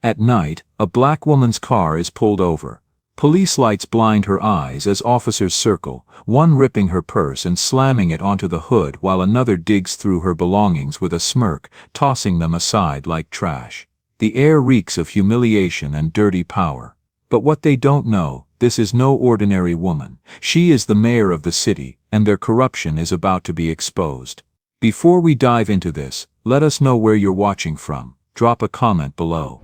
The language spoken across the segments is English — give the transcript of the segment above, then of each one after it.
At night, a black woman's car is pulled over. Police lights blind her eyes as officers circle, one ripping her purse and slamming it onto the hood while another digs through her belongings with a smirk, tossing them aside like trash. The air reeks of humiliation and dirty power. But what they don't know, this is no ordinary woman. She is the mayor of the city, and their corruption is about to be exposed. Before we dive into this, let us know where you're watching from. Drop a comment below.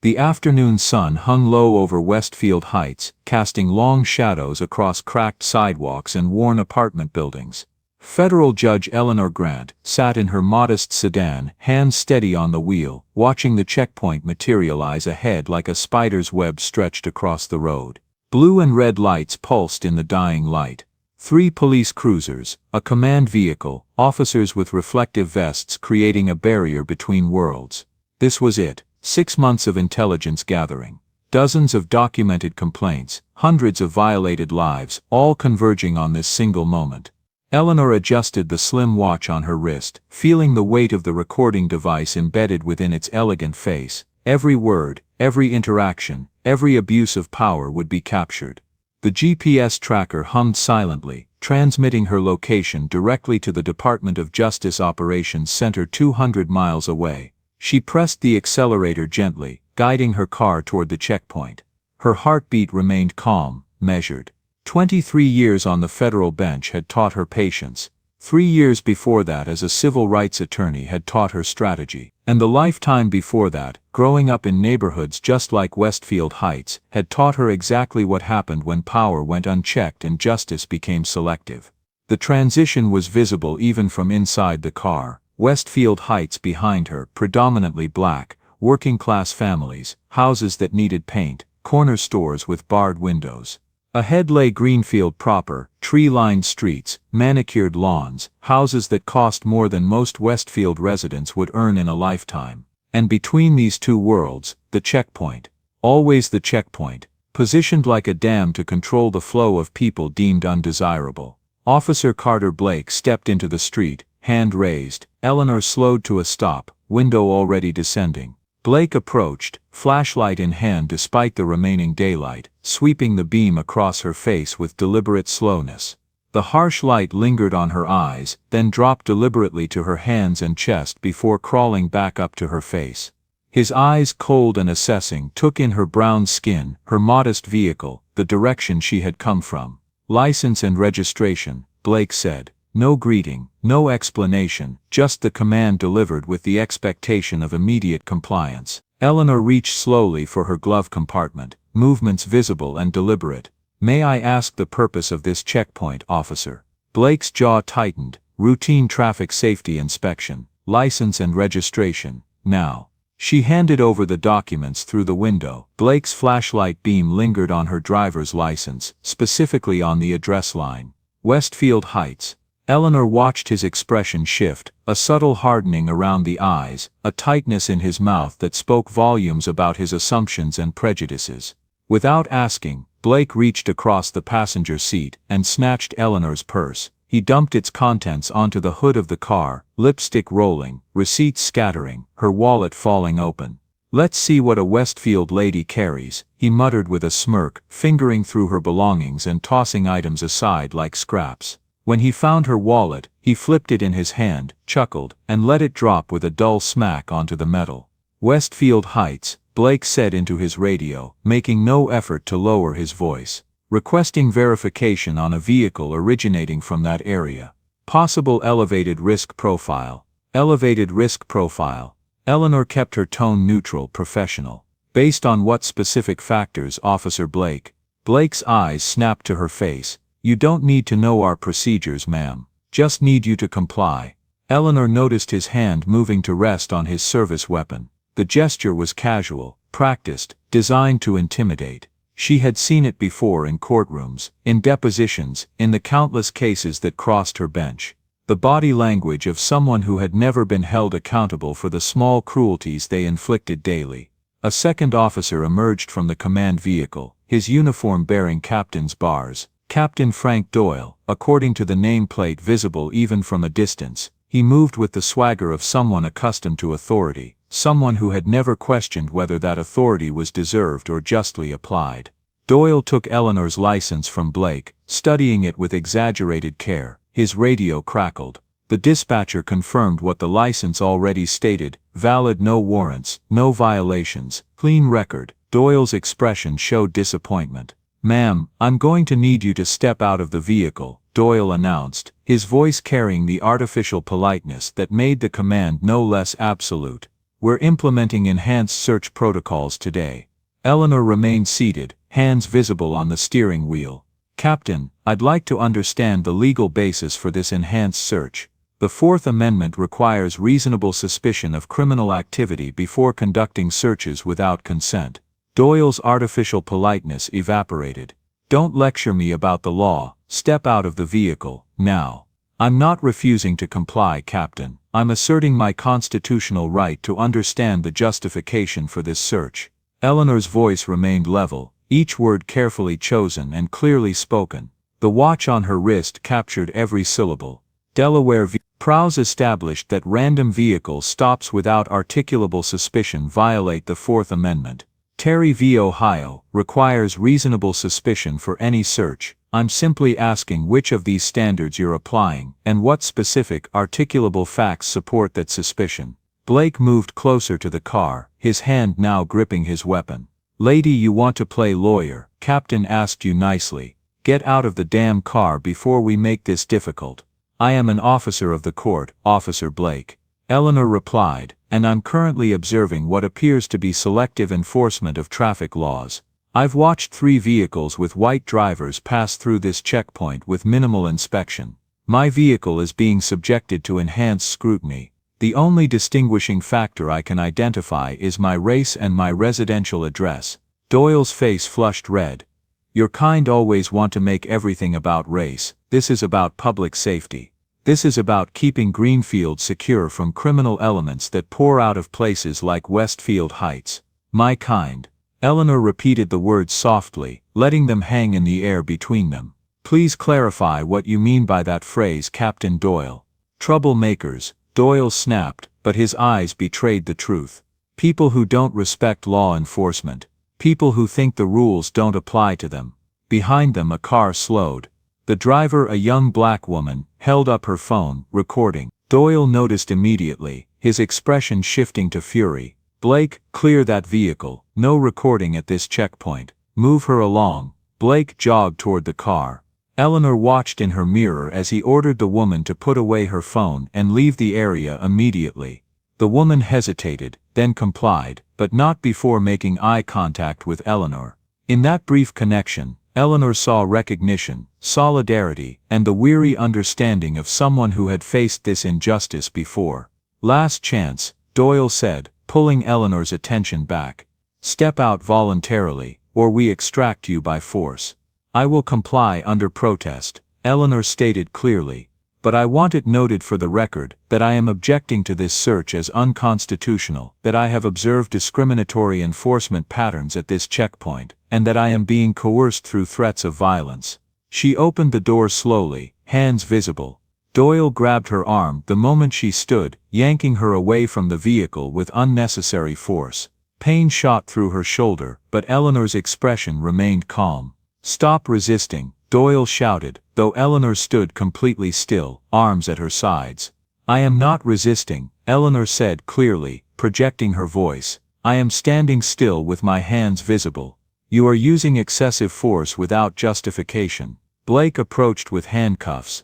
The afternoon sun hung low over Westfield Heights, casting long shadows across cracked sidewalks and worn apartment buildings. Federal Judge Eleanor Grant sat in her modest sedan, hands steady on the wheel, watching the checkpoint materialize ahead like a spider's web stretched across the road. Blue and red lights pulsed in the dying light. 3 police cruisers, a command vehicle, officers with reflective vests creating a barrier between worlds. This was it. 6 months of intelligence gathering, dozens of documented complaints, hundreds of violated lives, all converging on this single moment. Eleanor adjusted the slim watch on her wrist, feeling the weight of the recording device embedded within its elegant face. Every word, every interaction, every abuse of power would be captured. The GPS tracker hummed silently, transmitting her location directly to the Department of Justice Operations Center 200 miles away. She pressed the accelerator gently, guiding her car toward the checkpoint. Her heartbeat remained calm, measured. 23 years on the federal bench had taught her patience. 3 years before that as a civil rights attorney had taught her strategy. And the lifetime before that, growing up in neighborhoods just like Westfield Heights, had taught her exactly what happened when power went unchecked and justice became selective. The transition was visible even from inside the car. Westfield Heights behind her, predominantly black, working-class families, houses that needed paint, corner stores with barred windows. Ahead lay Greenfield proper, tree-lined streets, manicured lawns, houses that cost more than most Westfield residents would earn in a lifetime. And between these two worlds, the checkpoint. Always the checkpoint, positioned like a dam to control the flow of people deemed undesirable. Officer Carter Blake stepped into the street, hand raised. Eleanor slowed to a stop, window already descending. Blake approached, flashlight in hand despite the remaining daylight, sweeping the beam across her face with deliberate slowness. The harsh light lingered on her eyes, then dropped deliberately to her hands and chest before crawling back up to her face. His eyes, cold and assessing, took in her brown skin, her modest vehicle, the direction she had come from. License and registration, Blake said. No greeting, no explanation, just the command delivered with the expectation of immediate compliance. Eleanor reached slowly for her glove compartment, movements visible and deliberate. May I ask the purpose of this checkpoint, officer? Blake's jaw tightened. Routine traffic safety inspection, license and registration, now. She handed over the documents through the window. Blake's flashlight beam lingered on her driver's license, specifically on the address line. Westfield Heights. Eleanor watched his expression shift, a subtle hardening around the eyes, a tightness in his mouth that spoke volumes about his assumptions and prejudices. Without asking, Blake reached across the passenger seat and snatched Eleanor's purse. He dumped its contents onto the hood of the car, lipstick rolling, receipts scattering, her wallet falling open. "Let's see what a Westfield lady carries," he muttered with a smirk, fingering through her belongings and tossing items aside like scraps. When he found her wallet, he flipped it in his hand, chuckled, and let it drop with a dull smack onto the metal. "Westfield Heights," Blake said into his radio, making no effort to lower his voice. "Requesting verification on a vehicle originating from that area. Possible elevated risk profile." Elevated risk profile. Eleanor kept her tone neutral, professional. "Based on what specific factors, Officer Blake?" Blake's eyes snapped to her face. "You don't need to know our procedures, ma'am. Just need you to comply." Eleanor noticed his hand moving to rest on his service weapon. The gesture was casual, practiced, designed to intimidate. She had seen it before in courtrooms, in depositions, in the countless cases that crossed her bench. The body language of someone who had never been held accountable for the small cruelties they inflicted daily. A second officer emerged from the command vehicle, his uniform bearing captain's bars. Captain Frank Doyle, according to the nameplate visible even from a distance. He moved with the swagger of someone accustomed to authority, someone who had never questioned whether that authority was deserved or justly applied. Doyle took Eleanor's license from Blake, studying it with exaggerated care. His radio crackled. The dispatcher confirmed what the license already stated: valid, no warrants, no violations, clean record. Doyle's expression showed disappointment. "Ma'am, I'm going to need you to step out of the vehicle," Doyle announced, his voice carrying the artificial politeness that made the command no less absolute. "We're implementing enhanced search protocols today." Eleanor remained seated, hands visible on the steering wheel. "Captain, I'd like to understand the legal basis for this enhanced search. The Fourth Amendment requires reasonable suspicion of criminal activity before conducting searches without consent." Doyle's artificial politeness evaporated. "Don't lecture me about the law, step out of the vehicle, now." "I'm not refusing to comply, Captain. I'm asserting my constitutional right to understand the justification for this search." Eleanor's voice remained level, each word carefully chosen and clearly spoken. The watch on her wrist captured every syllable. Delaware v. Prowse established that random vehicle stops without articulable suspicion violate the Fourth Amendment. Terry v. Ohio requires reasonable suspicion for any search. I'm simply asking which of these standards you're applying, and what specific articulable facts support that suspicion. Blake moved closer to the car, his hand now gripping his weapon. "Lady, you want to play lawyer? Captain asked you nicely. Get out of the damn car before we make this difficult." "I am an officer of the court, Officer Blake," Eleanor replied, "and I'm currently observing what appears to be selective enforcement of traffic laws. I've watched 3 vehicles with white drivers pass through this checkpoint with minimal inspection. My vehicle is being subjected to enhanced scrutiny. The only distinguishing factor I can identify is my race and my residential address." Doyle's face flushed red. "Your kind always want to make everything about race. This is about public safety. This is about keeping Greenfield secure from criminal elements that pour out of places like Westfield Heights. My kind." Eleanor repeated the words softly, letting them hang in the air between them. "Please clarify what you mean by that phrase, Captain Doyle." "Troublemakers," Doyle snapped, but his eyes betrayed the truth. "People who don't respect law enforcement. People who think the rules don't apply to them." Behind them a car slowed. The driver, a young black woman, held up her phone, recording. Doyle noticed immediately, his expression shifting to fury. "Blake, clear that vehicle. No recording at this checkpoint. Move her along." Blake jogged toward the car. Eleanor watched in her mirror as he ordered the woman to put away her phone and leave the area immediately. The woman hesitated, then complied, but not before making eye contact with Eleanor. In that brief connection, Eleanor saw recognition, solidarity, and the weary understanding of someone who had faced this injustice before. "Last chance," Doyle said, pulling Eleanor's attention back. "Step out voluntarily, or we extract you by force." "I will comply under protest," Eleanor stated clearly. "But I want it noted for the record that I am objecting to this search as unconstitutional, that I have observed discriminatory enforcement patterns at this checkpoint, and that I am being coerced through threats of violence." She opened the door slowly, hands visible. Doyle grabbed her arm the moment she stood, yanking her away from the vehicle with unnecessary force. Pain shot through her shoulder, but Eleanor's expression remained calm. "Stop resisting," Doyle shouted, though Eleanor stood completely still, arms at her sides. "I am not resisting," Eleanor said clearly, projecting her voice. "I am standing still with my hands visible. You are using excessive force without justification." Blake approached with handcuffs.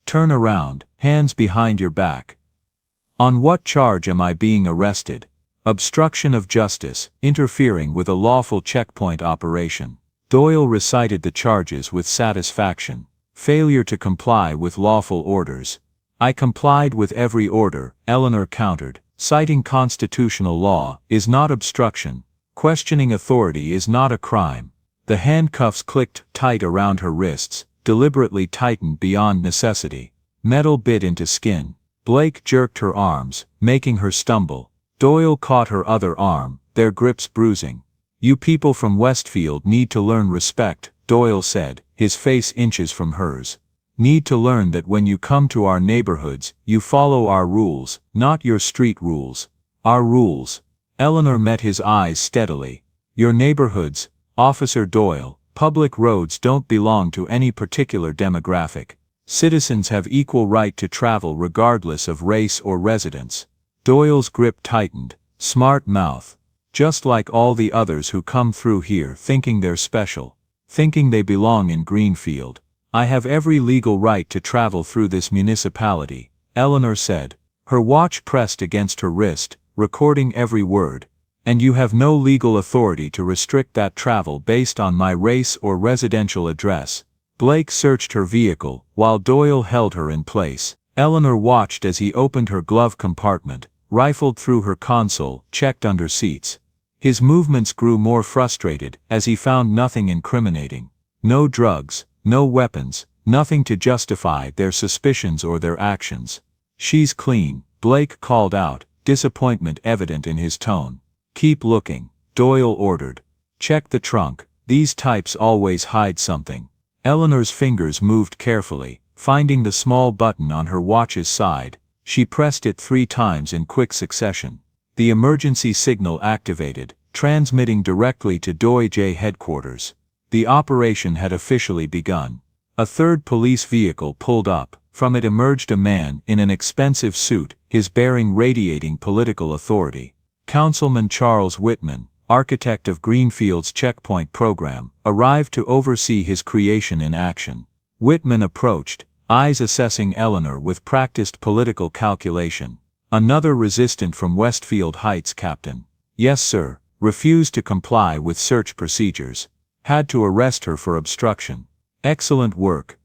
"Turn around, hands behind your back." "On what charge am I being arrested?" "Obstruction of justice, interfering with a lawful checkpoint operation." Doyle recited the charges with satisfaction. "Failure to comply with lawful orders." "I complied with every order," Eleanor countered. "Citing constitutional law is not obstruction. Questioning authority is not a crime." The handcuffs clicked tight around her wrists, deliberately tightened beyond necessity. Metal bit into skin. Blake jerked her arms, making her stumble. Doyle caught her other arm, their grips bruising. "You people from Westfield need to learn respect," Doyle said, his face inches from hers. "Need to learn that when you come to our neighborhoods, you follow our rules, not your street rules." Our rules. Eleanor met his eyes steadily. Your neighborhoods, Officer Doyle, public roads don't belong to any particular demographic. Citizens have equal right to travel regardless of race or residence. Doyle's grip tightened. Smart mouth. Just like all the others who come through here thinking they're special, thinking they belong in Greenfield. I have every legal right to travel through this municipality, Eleanor said, her watch pressed against her wrist, recording every word. And you have no legal authority to restrict that travel based on my race or residential address. Blake searched her vehicle, while Doyle held her in place. Eleanor watched as he opened her glove compartment, rifled through her console, checked under seats. His movements grew more frustrated as he found nothing incriminating. No drugs, no weapons, nothing to justify their suspicions or their actions. She's clean, Blake called out, disappointment evident in his tone. Keep looking, Doyle ordered. Check the trunk, these types always hide something. Eleanor's fingers moved carefully, finding the small button on her watch's side. She pressed it 3 times in quick succession. The emergency signal activated, transmitting directly to Doi J headquarters. The operation had officially begun. A third police vehicle pulled up. From it emerged a man in an expensive suit, his bearing radiating political authority. Councilman Charles Whitman, architect of Greenfield's checkpoint program, arrived to oversee his creation in action. Whitman approached, eyes assessing Eleanor with practiced political calculation. Another resistant from Westfield Heights, Captain. Yes, sir. Refused to comply with search procedures. Had to arrest her for obstruction. Excellent work.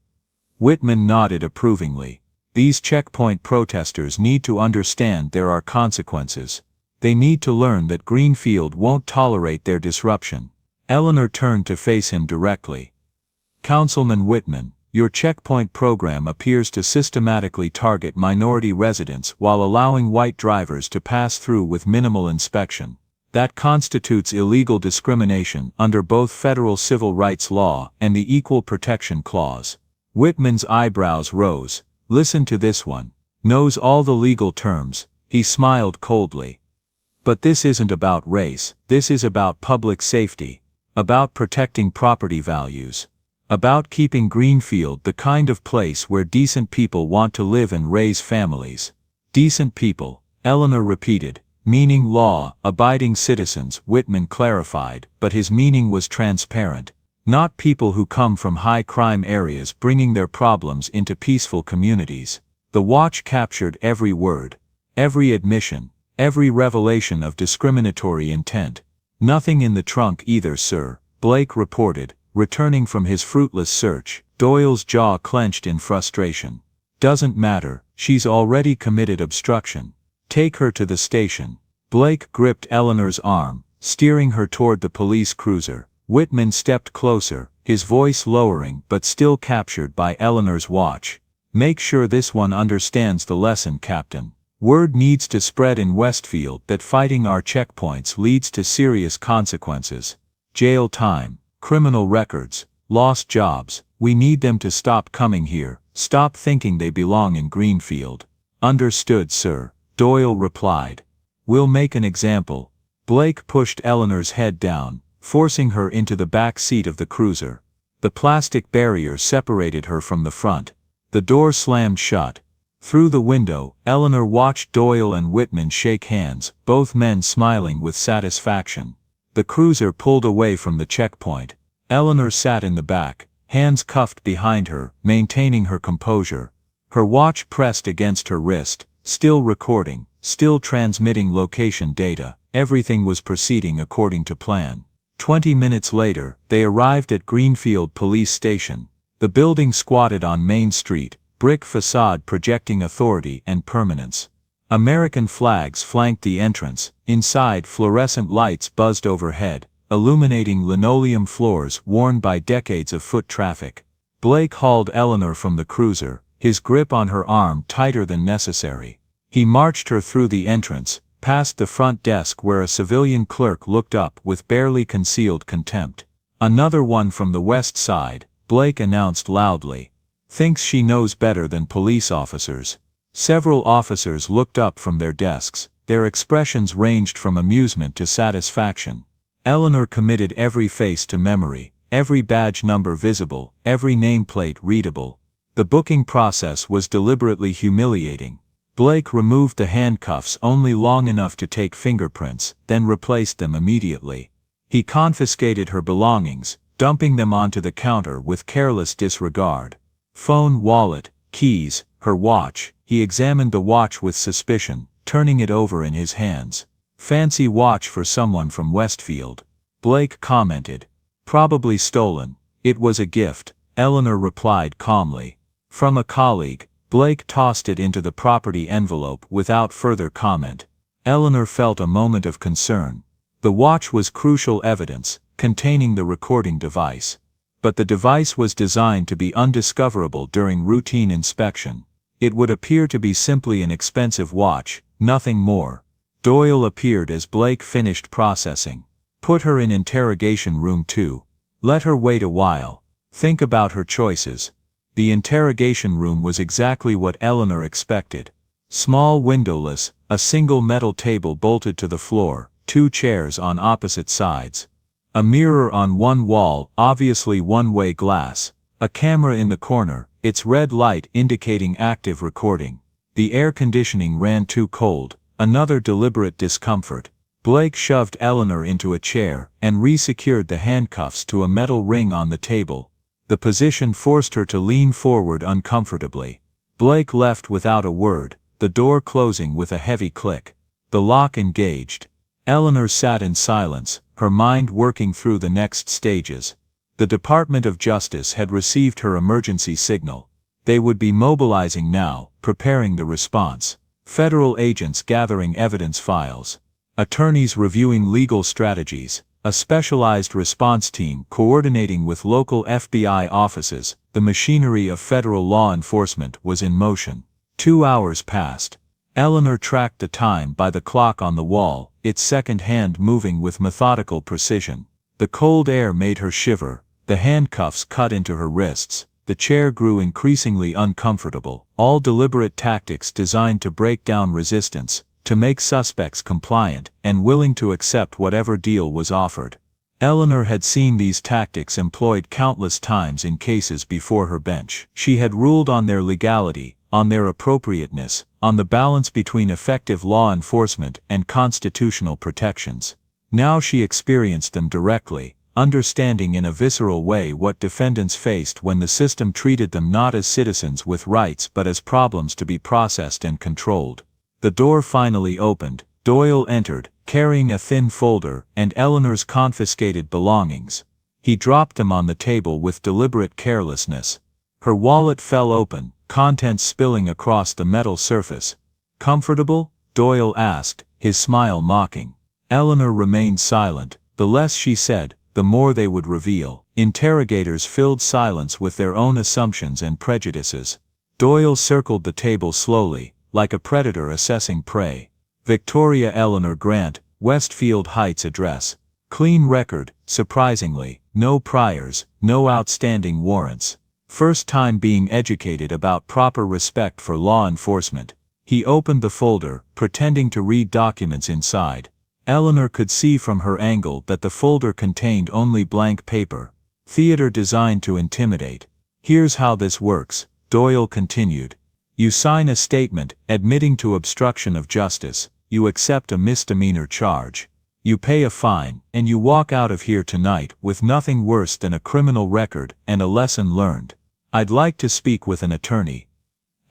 Whitman nodded approvingly. These checkpoint protesters need to understand there are consequences. They need to learn that Greenfield won't tolerate their disruption. Eleanor turned to face him directly. Councilman Whitman, your checkpoint program appears to systematically target minority residents while allowing white drivers to pass through with minimal inspection. That constitutes illegal discrimination under both federal civil rights law and the Equal Protection Clause. Whitman's eyebrows rose. Listen to this one. Knows all the legal terms. He smiled coldly. But this isn't about race, this is about public safety. About protecting property values. About keeping Greenfield the kind of place where decent people want to live and raise families. Decent people, Eleanor repeated. Meaning law-abiding citizens, Whitman clarified, but his meaning was transparent. Not people who come from high-crime areas bringing their problems into peaceful communities. The watch captured every word, every admission, every revelation of discriminatory intent. Nothing in the trunk either, sir, Blake reported, returning from his fruitless search. Doyle's jaw clenched in frustration. Doesn't matter, she's already committed obstruction. Take her to the station. Blake gripped Eleanor's arm, steering her toward the police cruiser. Whitman stepped closer, his voice lowering but still captured by Eleanor's watch. Make sure this one understands the lesson, Captain. Word needs to spread in Westfield that fighting our checkpoints leads to serious consequences. Jail time, criminal records, lost jobs. We need them to stop coming here, stop thinking they belong in Greenfield. Understood, sir, Doyle replied. We'll make an example. Blake pushed Eleanor's head down, forcing her into the back seat of the cruiser. The plastic barrier separated her from the front. The door slammed shut. Through the window, Eleanor watched Doyle and Whitman shake hands, both men smiling with satisfaction. The cruiser pulled away from the checkpoint. Eleanor sat in the back, hands cuffed behind her, maintaining her composure. Her watch pressed against her wrist, still recording, still transmitting location data. Everything was proceeding according to plan. 20 minutes later, they arrived at Greenfield Police Station. The building squatted on Main Street, brick facade projecting authority and permanence. American flags flanked the entrance. Inside, fluorescent lights buzzed overhead, illuminating linoleum floors worn by decades of foot traffic. Blake hauled Eleanor from the cruiser, his grip on her arm tighter than necessary. He marched her through the entrance, past the front desk where a civilian clerk looked up with barely concealed contempt. Another one from the west side, Blake announced loudly. Thinks she knows better than police officers. Several officers looked up from their desks. Their expressions ranged from amusement to satisfaction. Eleanor committed every face to memory, every badge number visible, every nameplate readable. The booking process was deliberately humiliating. Blake removed the handcuffs only long enough to take fingerprints, then replaced them immediately. He confiscated her belongings, dumping them onto the counter with careless disregard. Phone, wallet, keys, her watch. He examined the watch with suspicion, turning it over in his hands. Fancy watch for someone from Westfield. Blake commented. Probably stolen. It was a gift, Eleanor replied calmly. From a colleague. Blake tossed it into the property envelope without further comment. Eleanor felt a moment of concern. The watch was crucial evidence, containing the recording device. But the device was designed to be undiscoverable during routine inspection. It would appear to be simply an expensive watch, nothing more. Doyle appeared as Blake finished processing. Put her in interrogation room 2. Let her wait a while. Think about her choices. The interrogation room was exactly what Eleanor expected. Small, windowless, a single metal table bolted to the floor, 2 chairs on opposite sides. A mirror on one wall, obviously one-way glass. A camera in the corner, its red light indicating active recording. The air conditioning ran too cold, another deliberate discomfort. Blake shoved Eleanor into a chair and re-secured the handcuffs to a metal ring on the table. The position forced her to lean forward uncomfortably. Blake left without a word, the door closing with a heavy click. The lock engaged. Eleanor sat in silence, her mind working through the next stages. The Department of Justice had received her emergency signal. They would be mobilizing now, preparing the response. Federal agents gathering evidence files. Attorneys reviewing legal strategies. A specialized response team coordinating with local FBI offices. The machinery of federal law enforcement was in motion. 2 hours passed. Eleanor tracked the time by the clock on the wall, its second hand moving with methodical precision. The cold air made her shiver, the handcuffs cut into her wrists. The chair grew increasingly uncomfortable, all deliberate tactics designed to break down resistance, to make suspects compliant and willing to accept whatever deal was offered. Eleanor had seen these tactics employed countless times in cases before her bench. She had ruled on their legality, on their appropriateness, on the balance between effective law enforcement and constitutional protections. Now she experienced them directly, understanding in a visceral way what defendants faced when the system treated them not as citizens with rights but as problems to be processed and controlled. The door finally opened. Doyle entered, carrying a thin folder and Eleanor's confiscated belongings. He dropped them on the table with deliberate carelessness. Her wallet fell open, contents spilling across the metal surface. "Comfortable?" Doyle asked, his smile mocking. Eleanor remained silent. The less she said, the more they would reveal. Interrogators filled silence with their own assumptions and prejudices. Doyle circled the table slowly, like a predator assessing prey. Victoria Eleanor Grant, Westfield Heights address. Clean record, surprisingly, no priors, no outstanding warrants. First time being educated about proper respect for law enforcement. He opened the folder, pretending to read documents inside. Eleanor could see from her angle that the folder contained only blank paper. Theater designed to intimidate. "Here's how this works," Doyle continued. "You sign a statement admitting to obstruction of justice, you accept a misdemeanor charge. You pay a fine, and you walk out of here tonight with nothing worse than a criminal record and a lesson learned. I'd like to speak with an attorney."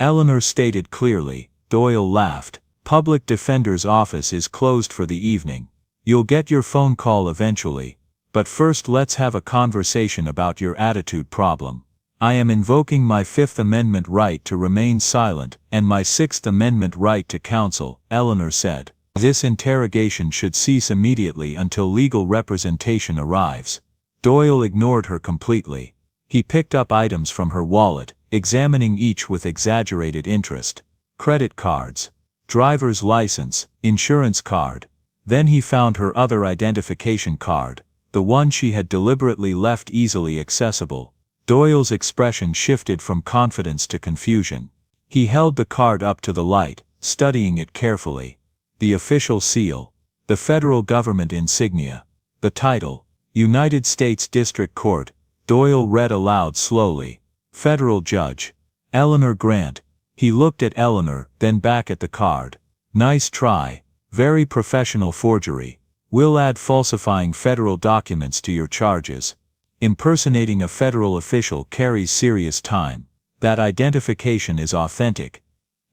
Eleanor stated clearly. Doyle laughed. "Public defender's office is closed for the evening. You'll get your phone call eventually. But first let's have a conversation about your attitude problem. I am invoking my Fifth Amendment right to remain silent and my Sixth Amendment right to counsel," Eleanor said. "This interrogation should cease immediately until legal representation arrives." Doyle ignored her completely. He picked up items from her wallet, examining each with exaggerated interest. Credit cards, driver's license, insurance card. Then he found her other identification card, the one she had deliberately left easily accessible. Doyle's expression shifted from confidence to confusion. He held the card up to the light, studying it carefully. the official seal, the federal government insignia, the title, United States District Court. Doyle read aloud slowly. Federal Judge Eleanor Grant. He looked at Eleanor, then back at the card. Nice try. Very professional forgery. We'll add falsifying federal documents to your charges. Impersonating a federal official carries serious time. That identification is authentic.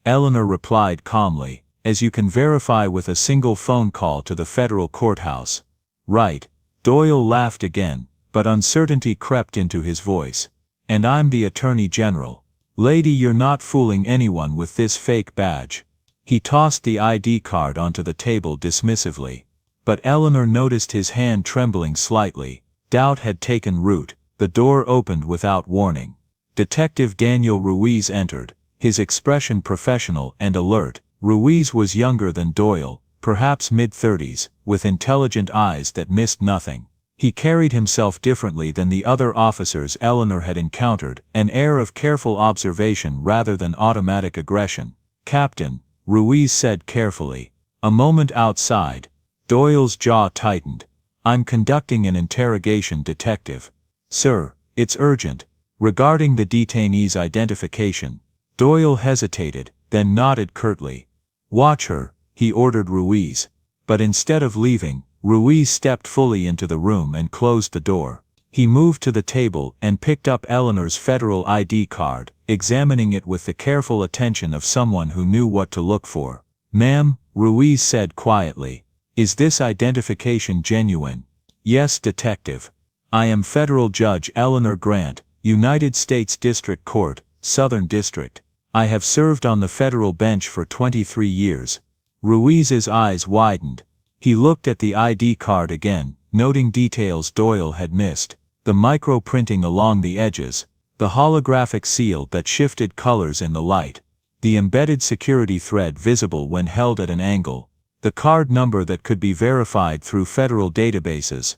Eleanor replied calmly, as you can verify with a single phone call to the federal courthouse. Right. Doyle laughed again, but uncertainty crept into his voice. And I'm the Attorney General. Lady, you're not fooling anyone with this fake badge. He tossed the ID card onto the table dismissively. But Eleanor noticed his hand trembling slightly. Doubt had taken root. The door opened without warning. Detective Daniel Ruiz entered, his expression professional and alert. Ruiz was younger than Doyle, perhaps mid-30s, with intelligent eyes that missed nothing. He carried himself differently than the other officers Eleanor had encountered, an air of careful observation rather than automatic aggression. Captain, Ruiz said carefully. A moment outside. Doyle's jaw tightened. I'm conducting an interrogation, detective. Sir, it's urgent. Regarding the detainee's identification. Doyle hesitated, then nodded curtly. Watch her, he ordered Ruiz. But instead of leaving, Ruiz stepped fully into the room and closed the door. He moved to the table and picked up Eleanor's federal ID card, examining it with the careful attention of someone who knew what to look for. Ma'am, Ruiz said quietly. Is this identification genuine? Yes, detective. I am Federal Judge Eleanor Grant, United States District Court, Southern District. I have served on the federal bench for 23 years. Ruiz's eyes widened. He looked at the ID card again, noting details Doyle had missed. The micro-printing along the edges, the holographic seal that shifted colors in the light, the embedded security thread visible when held at an angle, the card number that could be verified through federal databases.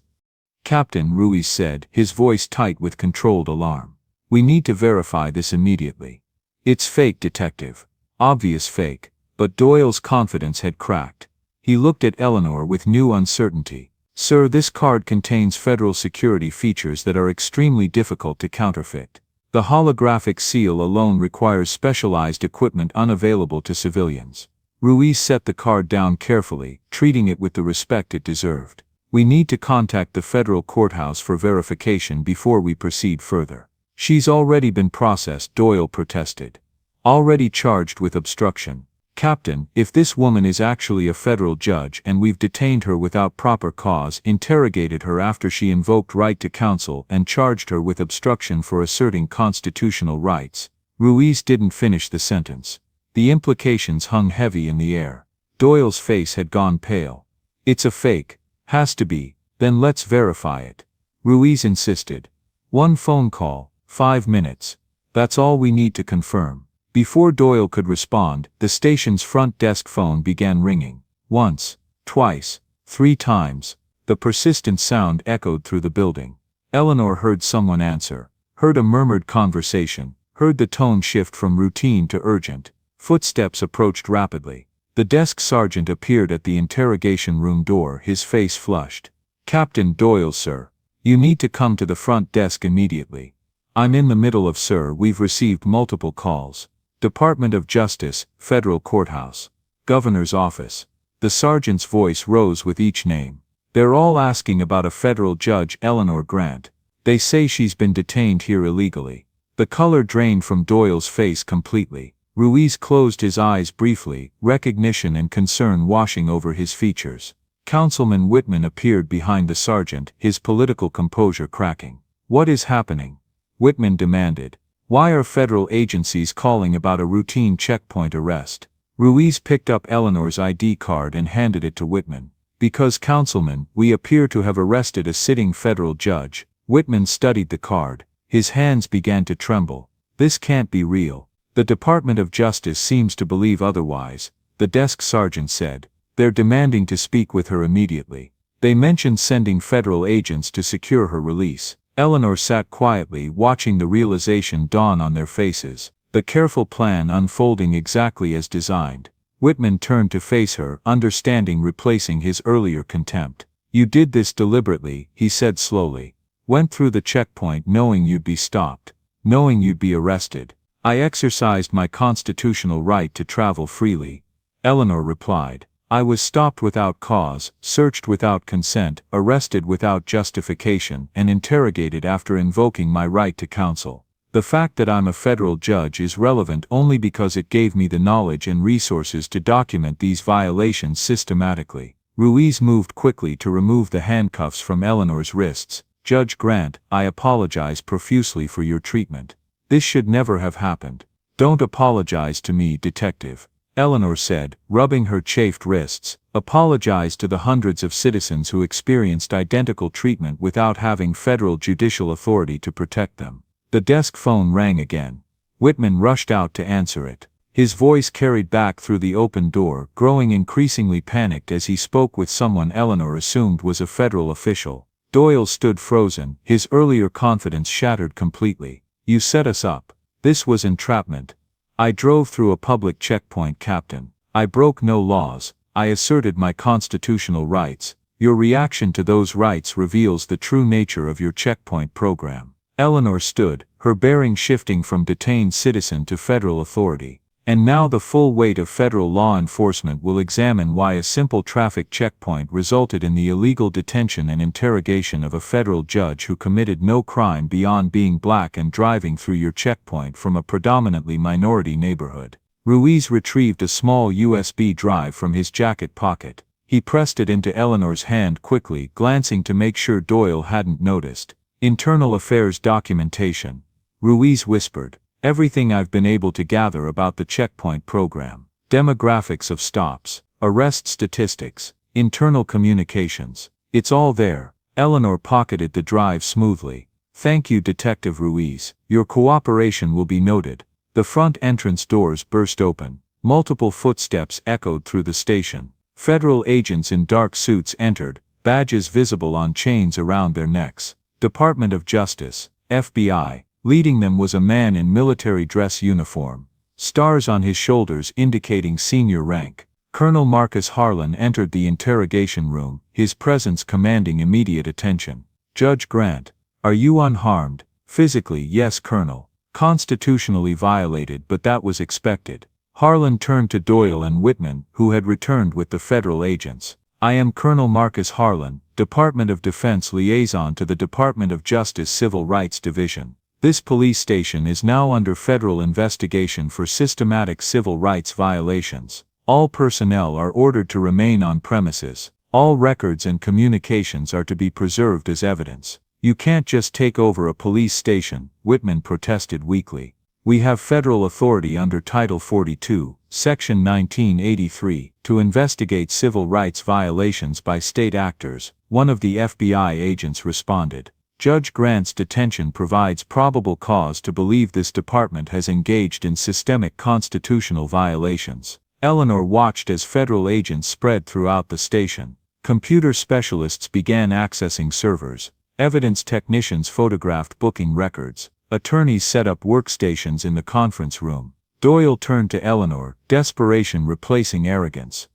Captain, Ruiz said, his voice tight with controlled alarm. We need to verify this immediately. It's fake, detective. Obvious fake. But Doyle's confidence had cracked. He looked at Eleanor with new uncertainty. Sir, this card contains federal security features that are extremely difficult to counterfeit. The holographic seal alone requires specialized equipment unavailable to civilians. Ruiz set the card down carefully, treating it with the respect it deserved. We need to contact the federal courthouse for verification before we proceed further. She's already been processed, Doyle protested. Already charged with obstruction. Captain, if this woman is actually a federal judge and we've detained her without proper cause, interrogated her after she invoked right to counsel and charged her with obstruction for asserting constitutional rights. Ruiz didn't finish the sentence. The implications hung heavy in the air. Doyle's face had gone pale. It's a fake. Has to be. Then let's verify it. Ruiz insisted. One phone call, 5 minutes. That's all we need to confirm. Before Doyle could respond, the station's front desk phone began ringing. Once, twice, 3 times. The persistent sound echoed through the building. Eleanor heard someone answer, heard a murmured conversation, heard the tone shift from routine to urgent. Footsteps approached rapidly. The desk sergeant appeared at the interrogation room door, his face flushed. Captain Doyle, sir. You need to come to the front desk immediately. I'm in the middle of, sir, we've received multiple calls. Department of Justice, Federal Courthouse. Governor's Office. The sergeant's voice rose with each name. They're all asking about a federal judge, Eleanor Grant. They say she's been detained here illegally. The color drained from Doyle's face completely. Ruiz closed his eyes briefly, recognition and concern washing over his features. Councilman Whitman appeared behind the sergeant, his political composure cracking. What is happening? Whitman demanded. Why are federal agencies calling about a routine checkpoint arrest? Ruiz picked up Eleanor's ID card and handed it to Whitman. Because, Councilman, we appear to have arrested a sitting federal judge. Whitman studied the card. His hands began to tremble. This can't be real. The Department of Justice seems to believe otherwise, the desk sergeant said. They're demanding to speak with her immediately. They mentioned sending federal agents to secure her release. Eleanor sat quietly, watching the realization dawn on their faces, the careful plan unfolding exactly as designed. Whitman turned to face her, understanding replacing his earlier contempt. You did this deliberately, he said slowly. Went through the checkpoint knowing you'd be stopped, knowing you'd be arrested. I exercised my constitutional right to travel freely. Eleanor replied. I was stopped without cause, searched without consent, arrested without justification, and interrogated after invoking my right to counsel. The fact that I'm a federal judge is relevant only because it gave me the knowledge and resources to document these violations systematically. Ruiz moved quickly to remove the handcuffs from Eleanor's wrists. Judge Grant, I apologize profusely for your treatment. This should never have happened. Don't apologize to me, detective, Eleanor said, rubbing her chafed wrists. Apologize to the hundreds of citizens who experienced identical treatment without having federal judicial authority to protect them. The desk phone rang again. Whitman rushed out to answer it. His voice carried back through the open door, growing increasingly panicked as he spoke with someone Eleanor assumed was a federal official. Doyle stood frozen, his earlier confidence shattered completely. You set us up. This was entrapment. I drove through a public checkpoint, Captain. I broke no laws. I asserted my constitutional rights. Your reaction to those rights reveals the true nature of your checkpoint program. Eleanor stood, her bearing shifting from detained citizen to federal authority. And now the full weight of federal law enforcement will examine why a simple traffic checkpoint resulted in the illegal detention and interrogation of a federal judge who committed no crime beyond being black and driving through your checkpoint from a predominantly minority neighborhood. Ruiz retrieved a small USB drive from his jacket pocket. He pressed it into Eleanor's hand quickly, glancing to make sure Doyle hadn't noticed. Internal Affairs documentation. Ruiz whispered. Everything I've been able to gather about the checkpoint program. Demographics of stops, arrest statistics, internal communications. It's all there. Eleanor pocketed the drive smoothly. Thank you, Detective Ruiz. Your cooperation will be noted. The front entrance doors burst open. Multiple footsteps echoed through the station. Federal agents in dark suits entered, badges visible on chains around their necks. Department of Justice, FBI. Leading them was a man in military dress uniform, stars on his shoulders indicating senior rank. Colonel Marcus Harlan entered the interrogation room, his presence commanding immediate attention. Judge Grant, are you unharmed? Physically, yes, Colonel. Constitutionally violated, but that was expected. Harlan turned to Doyle and Whitman, who had returned with the federal agents. I am Colonel Marcus Harlan, Department of Defense Liaison to the Department of Justice Civil Rights Division. This police station is now under federal investigation for systematic civil rights violations. All personnel are ordered to remain on premises. All records and communications are to be preserved as evidence. You can't just take over a police station, Whitman protested weakly. We have federal authority under Title 42, Section 1983, to investigate civil rights violations by state actors, one of the FBI agents responded. Judge Grant's detention provides probable cause to believe this department has engaged in systemic constitutional violations. Eleanor watched as federal agents spread throughout the station. Computer specialists began accessing servers. Evidence technicians photographed booking records. Attorneys set up workstations in the conference room. Doyle turned to Eleanor, desperation replacing arrogance.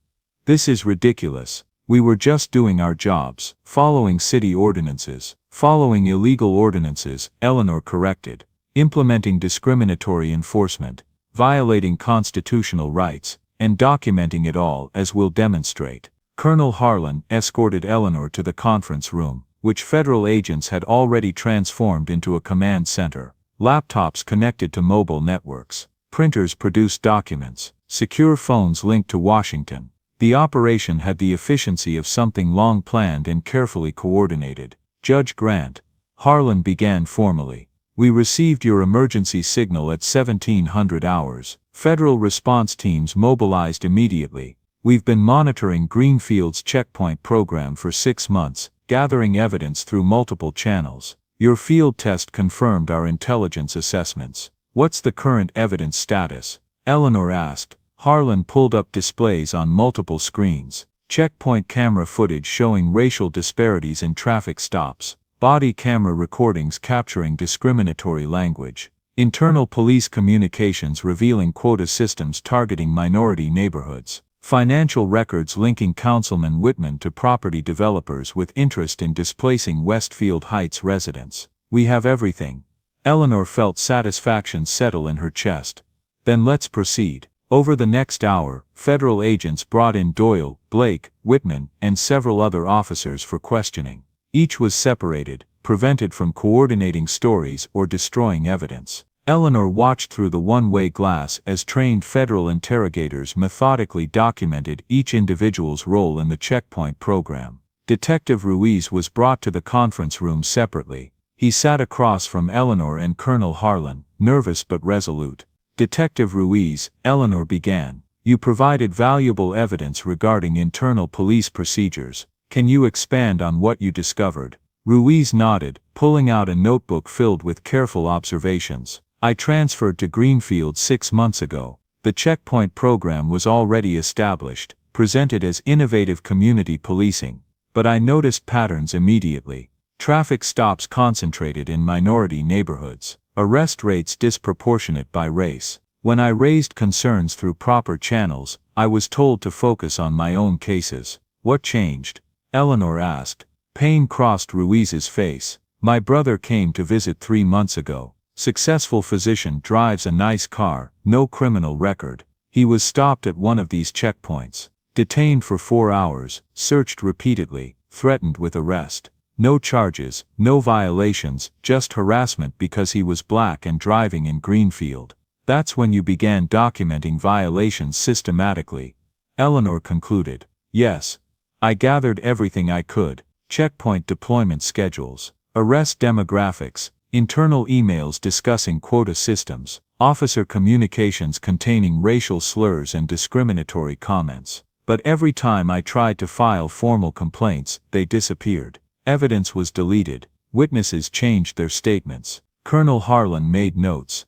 This is ridiculous. We were just doing our jobs, following city ordinances. Following illegal ordinances, Eleanor corrected. Implementing discriminatory enforcement, violating constitutional rights, and documenting it all, as we'll demonstrate. Colonel Harlan escorted Eleanor to the conference room, which federal agents had already transformed into a command center. Laptops connected to mobile networks. Printers produced documents. Secure phones linked to Washington. The operation had the efficiency of something long planned and carefully coordinated. Judge Grant, Harlan began formally. We received your emergency signal at 1700 hours. Federal response teams mobilized immediately. We've been monitoring Greenfield's checkpoint program for 6 months, gathering evidence through multiple channels. Your field test confirmed our intelligence assessments. What's the current evidence status? Eleanor asked. Harlan pulled up displays on multiple screens. Checkpoint camera footage showing racial disparities in traffic stops. Body camera recordings capturing discriminatory language. Internal police communications revealing quota systems targeting minority neighborhoods. Financial records linking Councilman Whitman to property developers with interest in displacing Westfield Heights residents. We have everything. Eleanor felt satisfaction settle in her chest. Then let's proceed. Over the next hour, federal agents brought in Doyle, Blake, Whitman, and several other officers for questioning. Each was separated, prevented from coordinating stories or destroying evidence. Eleanor watched through the one-way glass as trained federal interrogators methodically documented each individual's role in the checkpoint program. Detective Ruiz was brought to the conference room separately. He sat across from Eleanor and Colonel Harlan, nervous but resolute. Detective Ruiz, Eleanor began. You provided valuable evidence regarding internal police procedures. Can you expand on what you discovered? Ruiz nodded, pulling out a notebook filled with careful observations. I transferred to Greenfield 6 months ago. The checkpoint program was already established, presented as innovative community policing. But I noticed patterns immediately. Traffic stops concentrated in minority neighborhoods. Arrest rates disproportionate by race. When I raised concerns through proper channels, I was told to focus on my own cases. What changed? Eleanor asked. Pain crossed Ruiz's face. My brother came to visit 3 months ago. Successful physician drives a nice car, no criminal record. He was stopped at one of these checkpoints. Detained for 4 hours, searched repeatedly, threatened with arrest. No charges, no violations, just harassment because he was black and driving in Greenfield. That's when you began documenting violations systematically. Eleanor concluded. Yes. I gathered everything I could. Checkpoint deployment schedules, arrest demographics, internal emails discussing quota systems, officer communications containing racial slurs and discriminatory comments. But every time I tried to file formal complaints, they disappeared. Evidence was deleted. Witnesses changed their statements. Colonel Harlan made notes.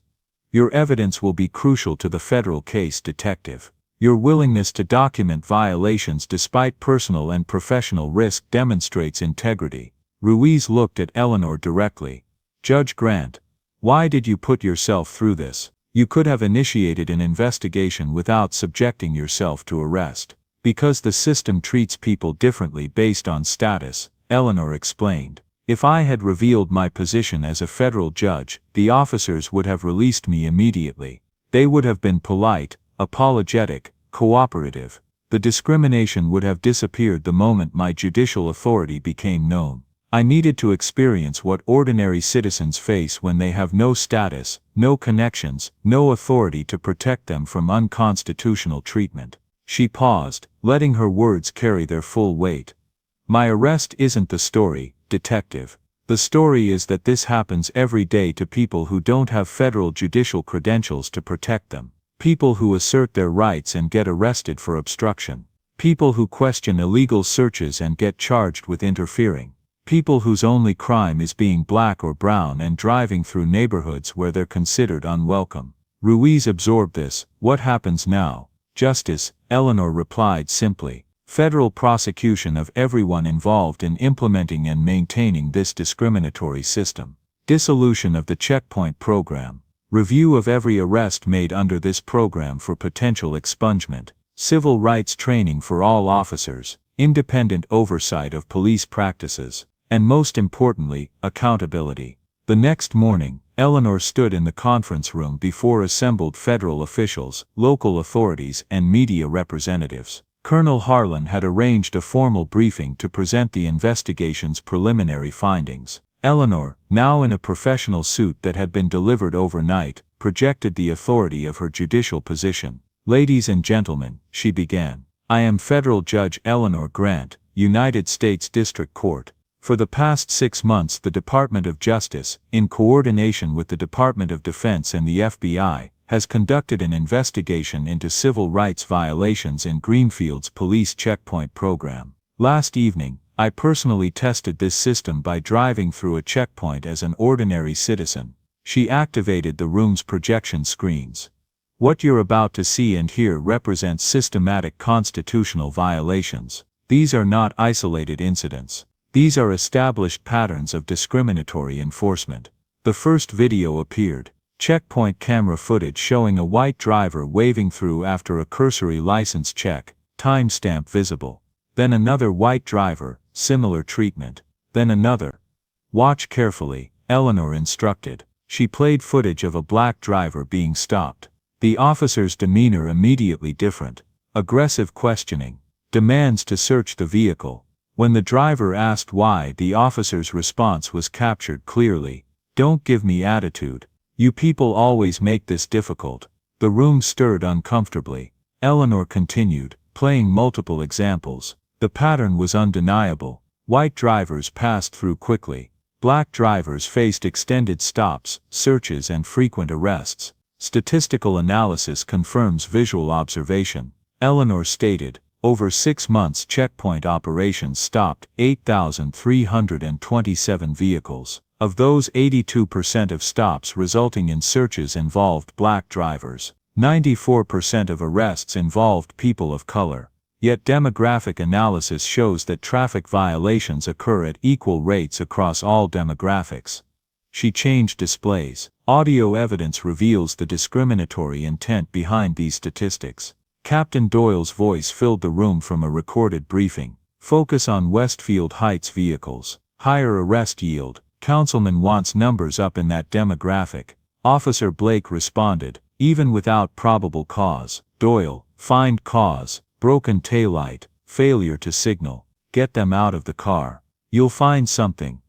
Your evidence will be crucial to the federal case, Detective. Your willingness to document violations despite personal and professional risk demonstrates integrity. Ruiz looked at Eleanor directly. Judge Grant, why did you put yourself through this? You could have initiated an investigation without subjecting yourself to arrest. Because the system treats people differently based on status, Eleanor explained. If I had revealed my position as a federal judge, the officers would have released me immediately. They would have been polite, apologetic, cooperative. The discrimination would have disappeared the moment my judicial authority became known. I needed to experience what ordinary citizens face when they have no status, no connections, no authority to protect them from unconstitutional treatment. She paused, letting her words carry their full weight. My arrest isn't the story, Detective. The story is that this happens every day to people who don't have federal judicial credentials to protect them. People who assert their rights and get arrested for obstruction. People who question illegal searches and get charged with interfering. People whose only crime is being black or brown and driving through neighborhoods where they're considered unwelcome. Ruiz absorbed this. What happens now? Justice, Eleanor replied simply. Federal prosecution of everyone involved in implementing and maintaining this discriminatory system. Dissolution of the checkpoint program. Review of every arrest made under this program for potential expungement. Civil rights training for all officers. Independent oversight of police practices. And most importantly, accountability. The next morning, Eleanor stood in the conference room before assembled federal officials, local authorities, and media representatives. Colonel Harlan had arranged a formal briefing to present the investigation's preliminary findings. Eleanor, now in a professional suit that had been delivered overnight, projected the authority of her judicial position. Ladies and gentlemen, she began. I am Federal Judge Eleanor Grant, United States District Court. For the past 6 months the Department of Justice, in coordination with the Department of Defense and the FBI, has conducted an investigation into civil rights violations in Greenfield's police checkpoint program. Last evening, I personally tested this system by driving through a checkpoint as an ordinary citizen. She activated the room's projection screens. What you're about to see and hear represents systematic constitutional violations. These are not isolated incidents. These are established patterns of discriminatory enforcement. The first video appeared. Checkpoint camera footage showing a white driver waving through after a cursory license check, timestamp visible. Then another white driver, similar treatment. Then another. Watch carefully, Eleanor instructed. She played footage of a black driver being stopped. The officer's demeanor immediately different. Aggressive questioning. Demands to search the vehicle. When the driver asked why, the officer's response was captured clearly. "Don't give me attitude. You people always make this difficult." The room stirred uncomfortably. Eleanor continued, playing multiple examples. The pattern was undeniable. White drivers passed through quickly. Black drivers faced extended stops, searches and frequent arrests. Statistical analysis confirms visual observation. Eleanor stated, over 6 months checkpoint operations stopped 8,327 vehicles. Of those, 82% of stops resulting in searches involved black drivers. 94% of arrests involved people of color. Yet demographic analysis shows that traffic violations occur at equal rates across all demographics. She changed displays. Audio evidence reveals the discriminatory intent behind these statistics. Captain Doyle's voice filled the room from a recorded briefing. Focus on Westfield Heights vehicles. Higher arrest yield. Councilman wants numbers up in that demographic. Officer Blake responded, even without probable cause. Doyle, find cause, broken taillight, failure to signal. Get them out of the car. You'll find something.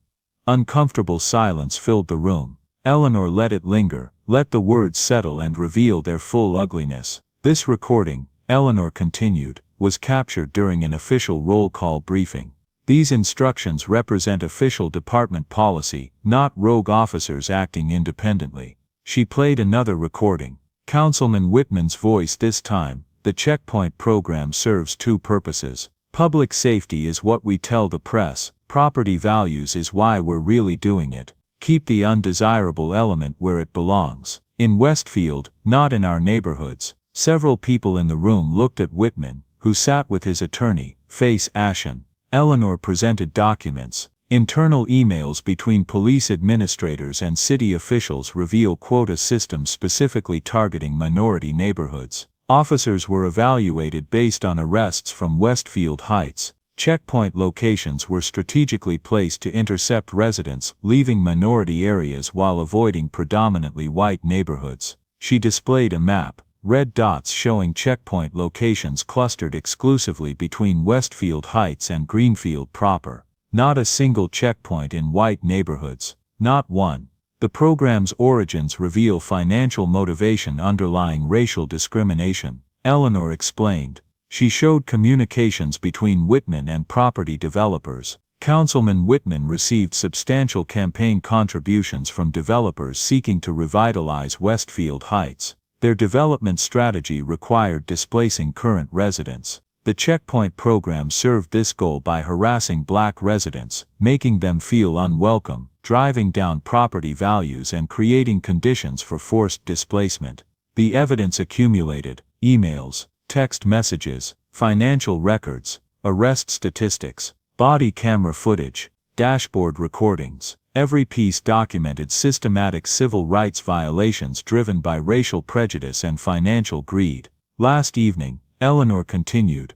Uncomfortable silence filled the room. Eleanor let it linger, let the words settle and reveal their full ugliness. This recording, Eleanor continued, was captured during an official roll call briefing. These instructions represent official department policy, not rogue officers acting independently. She played another recording. Councilman Whitman's voice this time. The checkpoint program serves 2 purposes. Public safety is what we tell the press. Property values is why we're really doing it. Keep the undesirable element where it belongs. In Westfield, not in our neighborhoods. Several people in the room looked at Whitman, who sat with his attorney, face ashen. Eleanor presented documents. Internal emails between police administrators and city officials reveal quota systems specifically targeting minority neighborhoods. Officers were evaluated based on arrests from Westfield Heights. Checkpoint locations were strategically placed to intercept residents leaving minority areas while avoiding predominantly white neighborhoods. She displayed a map, red dots showing checkpoint locations clustered exclusively between Westfield Heights and Greenfield proper. Not a single checkpoint in white neighborhoods. Not one. The program's origins reveal financial motivation underlying racial discrimination, Eleanor explained. She showed communications between Whitman and property developers. Councilman Whitman received substantial campaign contributions from developers seeking to revitalize Westfield Heights. Their development strategy required displacing current residents. The checkpoint program served this goal by harassing black residents, making them feel unwelcome, driving down property values and creating conditions for forced displacement. The evidence accumulated: emails, text messages, financial records, arrest statistics, body camera footage, dashboard recordings. Every piece documented systematic civil rights violations driven by racial prejudice and financial greed. Last evening, Eleanor continued,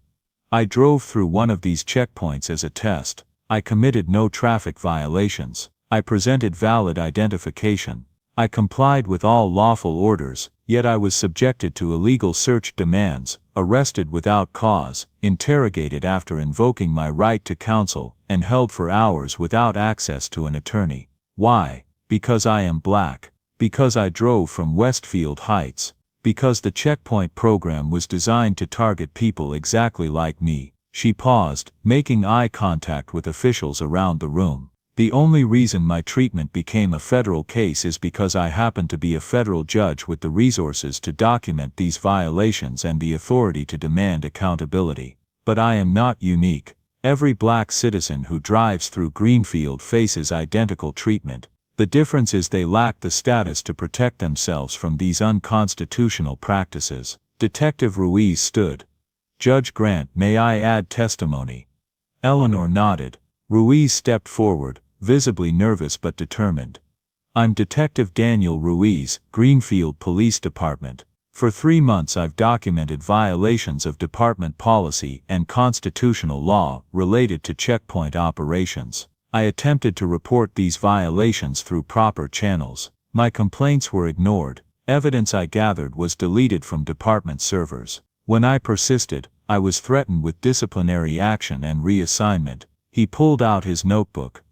I drove through one of these checkpoints as a test. I committed no traffic violations. I presented valid identification. I complied with all lawful orders, yet I was subjected to illegal search demands, arrested without cause, interrogated after invoking my right to counsel, and held for hours without access to an attorney. Why? Because I am black. Because I drove from Westfield Heights. Because the checkpoint program was designed to target people exactly like me. She paused, making eye contact with officials around the room. The only reason my treatment became a federal case is because I happen to be a federal judge with the resources to document these violations and the authority to demand accountability. But I am not unique. Every black citizen who drives through Greenfield faces identical treatment. The difference is they lack the status to protect themselves from these unconstitutional practices. Detective Ruiz stood. Judge Grant, may I add testimony? Eleanor nodded. Ruiz stepped forward, visibly nervous but determined. I'm Detective Daniel Ruiz, Greenfield Police Department. For 3 months I've documented violations of department policy and constitutional law related to checkpoint operations. I attempted to report these violations through proper channels. My complaints were ignored. Evidence I gathered was deleted from department servers. When I persisted, I was threatened with disciplinary action and reassignment. He pulled out his notebook.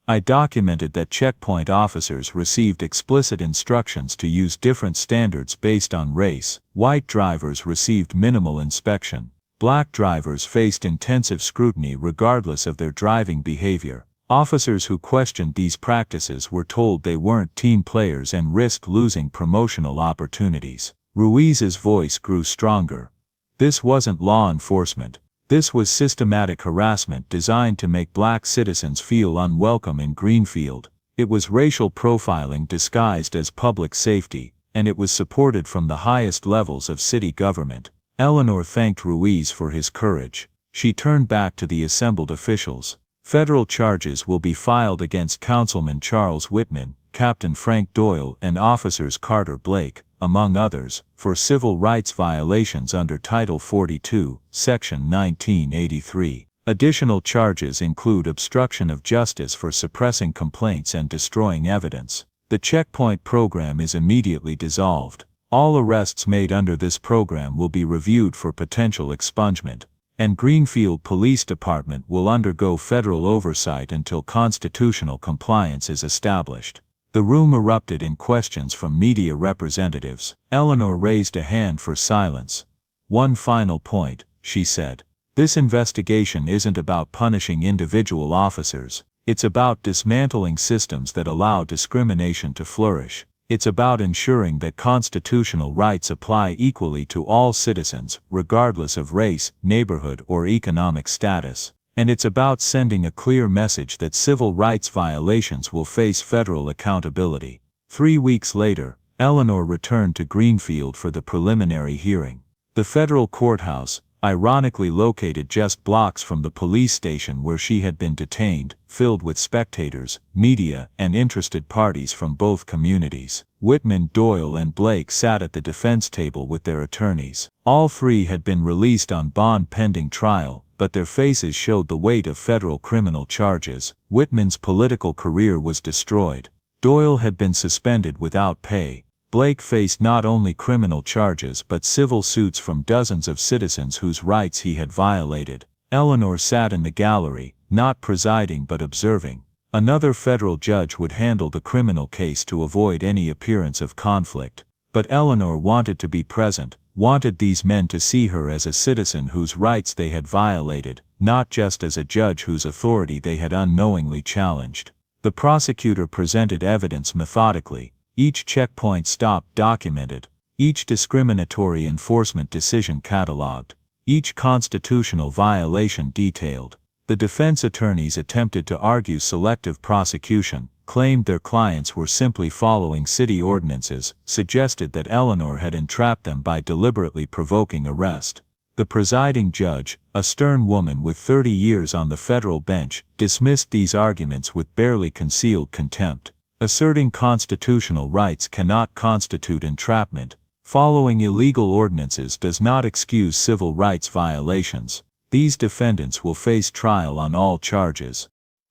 I documented that checkpoint officers received explicit instructions to use different standards based on race. White drivers received minimal inspection. Black drivers faced intensive scrutiny regardless of their driving behavior. Officers who questioned these practices were told they weren't team players and risked losing promotional opportunities. Ruiz's voice grew stronger. This wasn't law enforcement. This was systematic harassment designed to make black citizens feel unwelcome in Greenfield. It was racial profiling disguised as public safety, and it was supported from the highest levels of city government. Eleanor thanked Ruiz for his courage. She turned back to the assembled officials. Federal charges will be filed against Councilman Charles Whitman, Captain Frank Doyle, and Officers Carter Blake, among others, for civil rights violations under Title 42, Section 1983. Additional charges include obstruction of justice for suppressing complaints and destroying evidence. The checkpoint program is immediately dissolved. All arrests made under this program will be reviewed for potential expungement, and Greenfield Police Department will undergo federal oversight until constitutional compliance is established. The room erupted in questions from media representatives. Eleanor raised a hand for silence. One final point, she said. This investigation isn't about punishing individual officers. It's about dismantling systems that allow discrimination to flourish. It's about ensuring that constitutional rights apply equally to all citizens, regardless of race, neighborhood, or economic status. And it's about sending a clear message that civil rights violations will face federal accountability. 3 weeks later, Eleanor returned to Greenfield for the preliminary hearing. The federal courthouse, ironically located just blocks from the police station where she had been detained, filled with spectators, media, and interested parties from both communities. Whitman, Doyle, and Blake sat at the defense table with their attorneys. All three had been released on bond pending trial, but their faces showed the weight of federal criminal charges. Whitman's political career was destroyed. Doyle had been suspended without pay. Blake faced not only criminal charges but civil suits from dozens of citizens whose rights he had violated. Eleanor sat in the gallery, not presiding but observing. Another federal judge would handle the criminal case to avoid any appearance of conflict. But Eleanor wanted to be present, wanted these men to see her as a citizen whose rights they had violated, not just as a judge whose authority they had unknowingly challenged. The prosecutor presented evidence methodically, each checkpoint stop documented, each discriminatory enforcement decision catalogued, each constitutional violation detailed. The defense attorneys attempted to argue selective prosecution, claimed their clients were simply following city ordinances, suggested that Eleanor had entrapped them by deliberately provoking arrest. The presiding judge, a stern woman with 30 years on the federal bench, dismissed these arguments with barely concealed contempt. Asserting constitutional rights cannot constitute entrapment. Following illegal ordinances does not excuse civil rights violations. These defendants will face trial on all charges.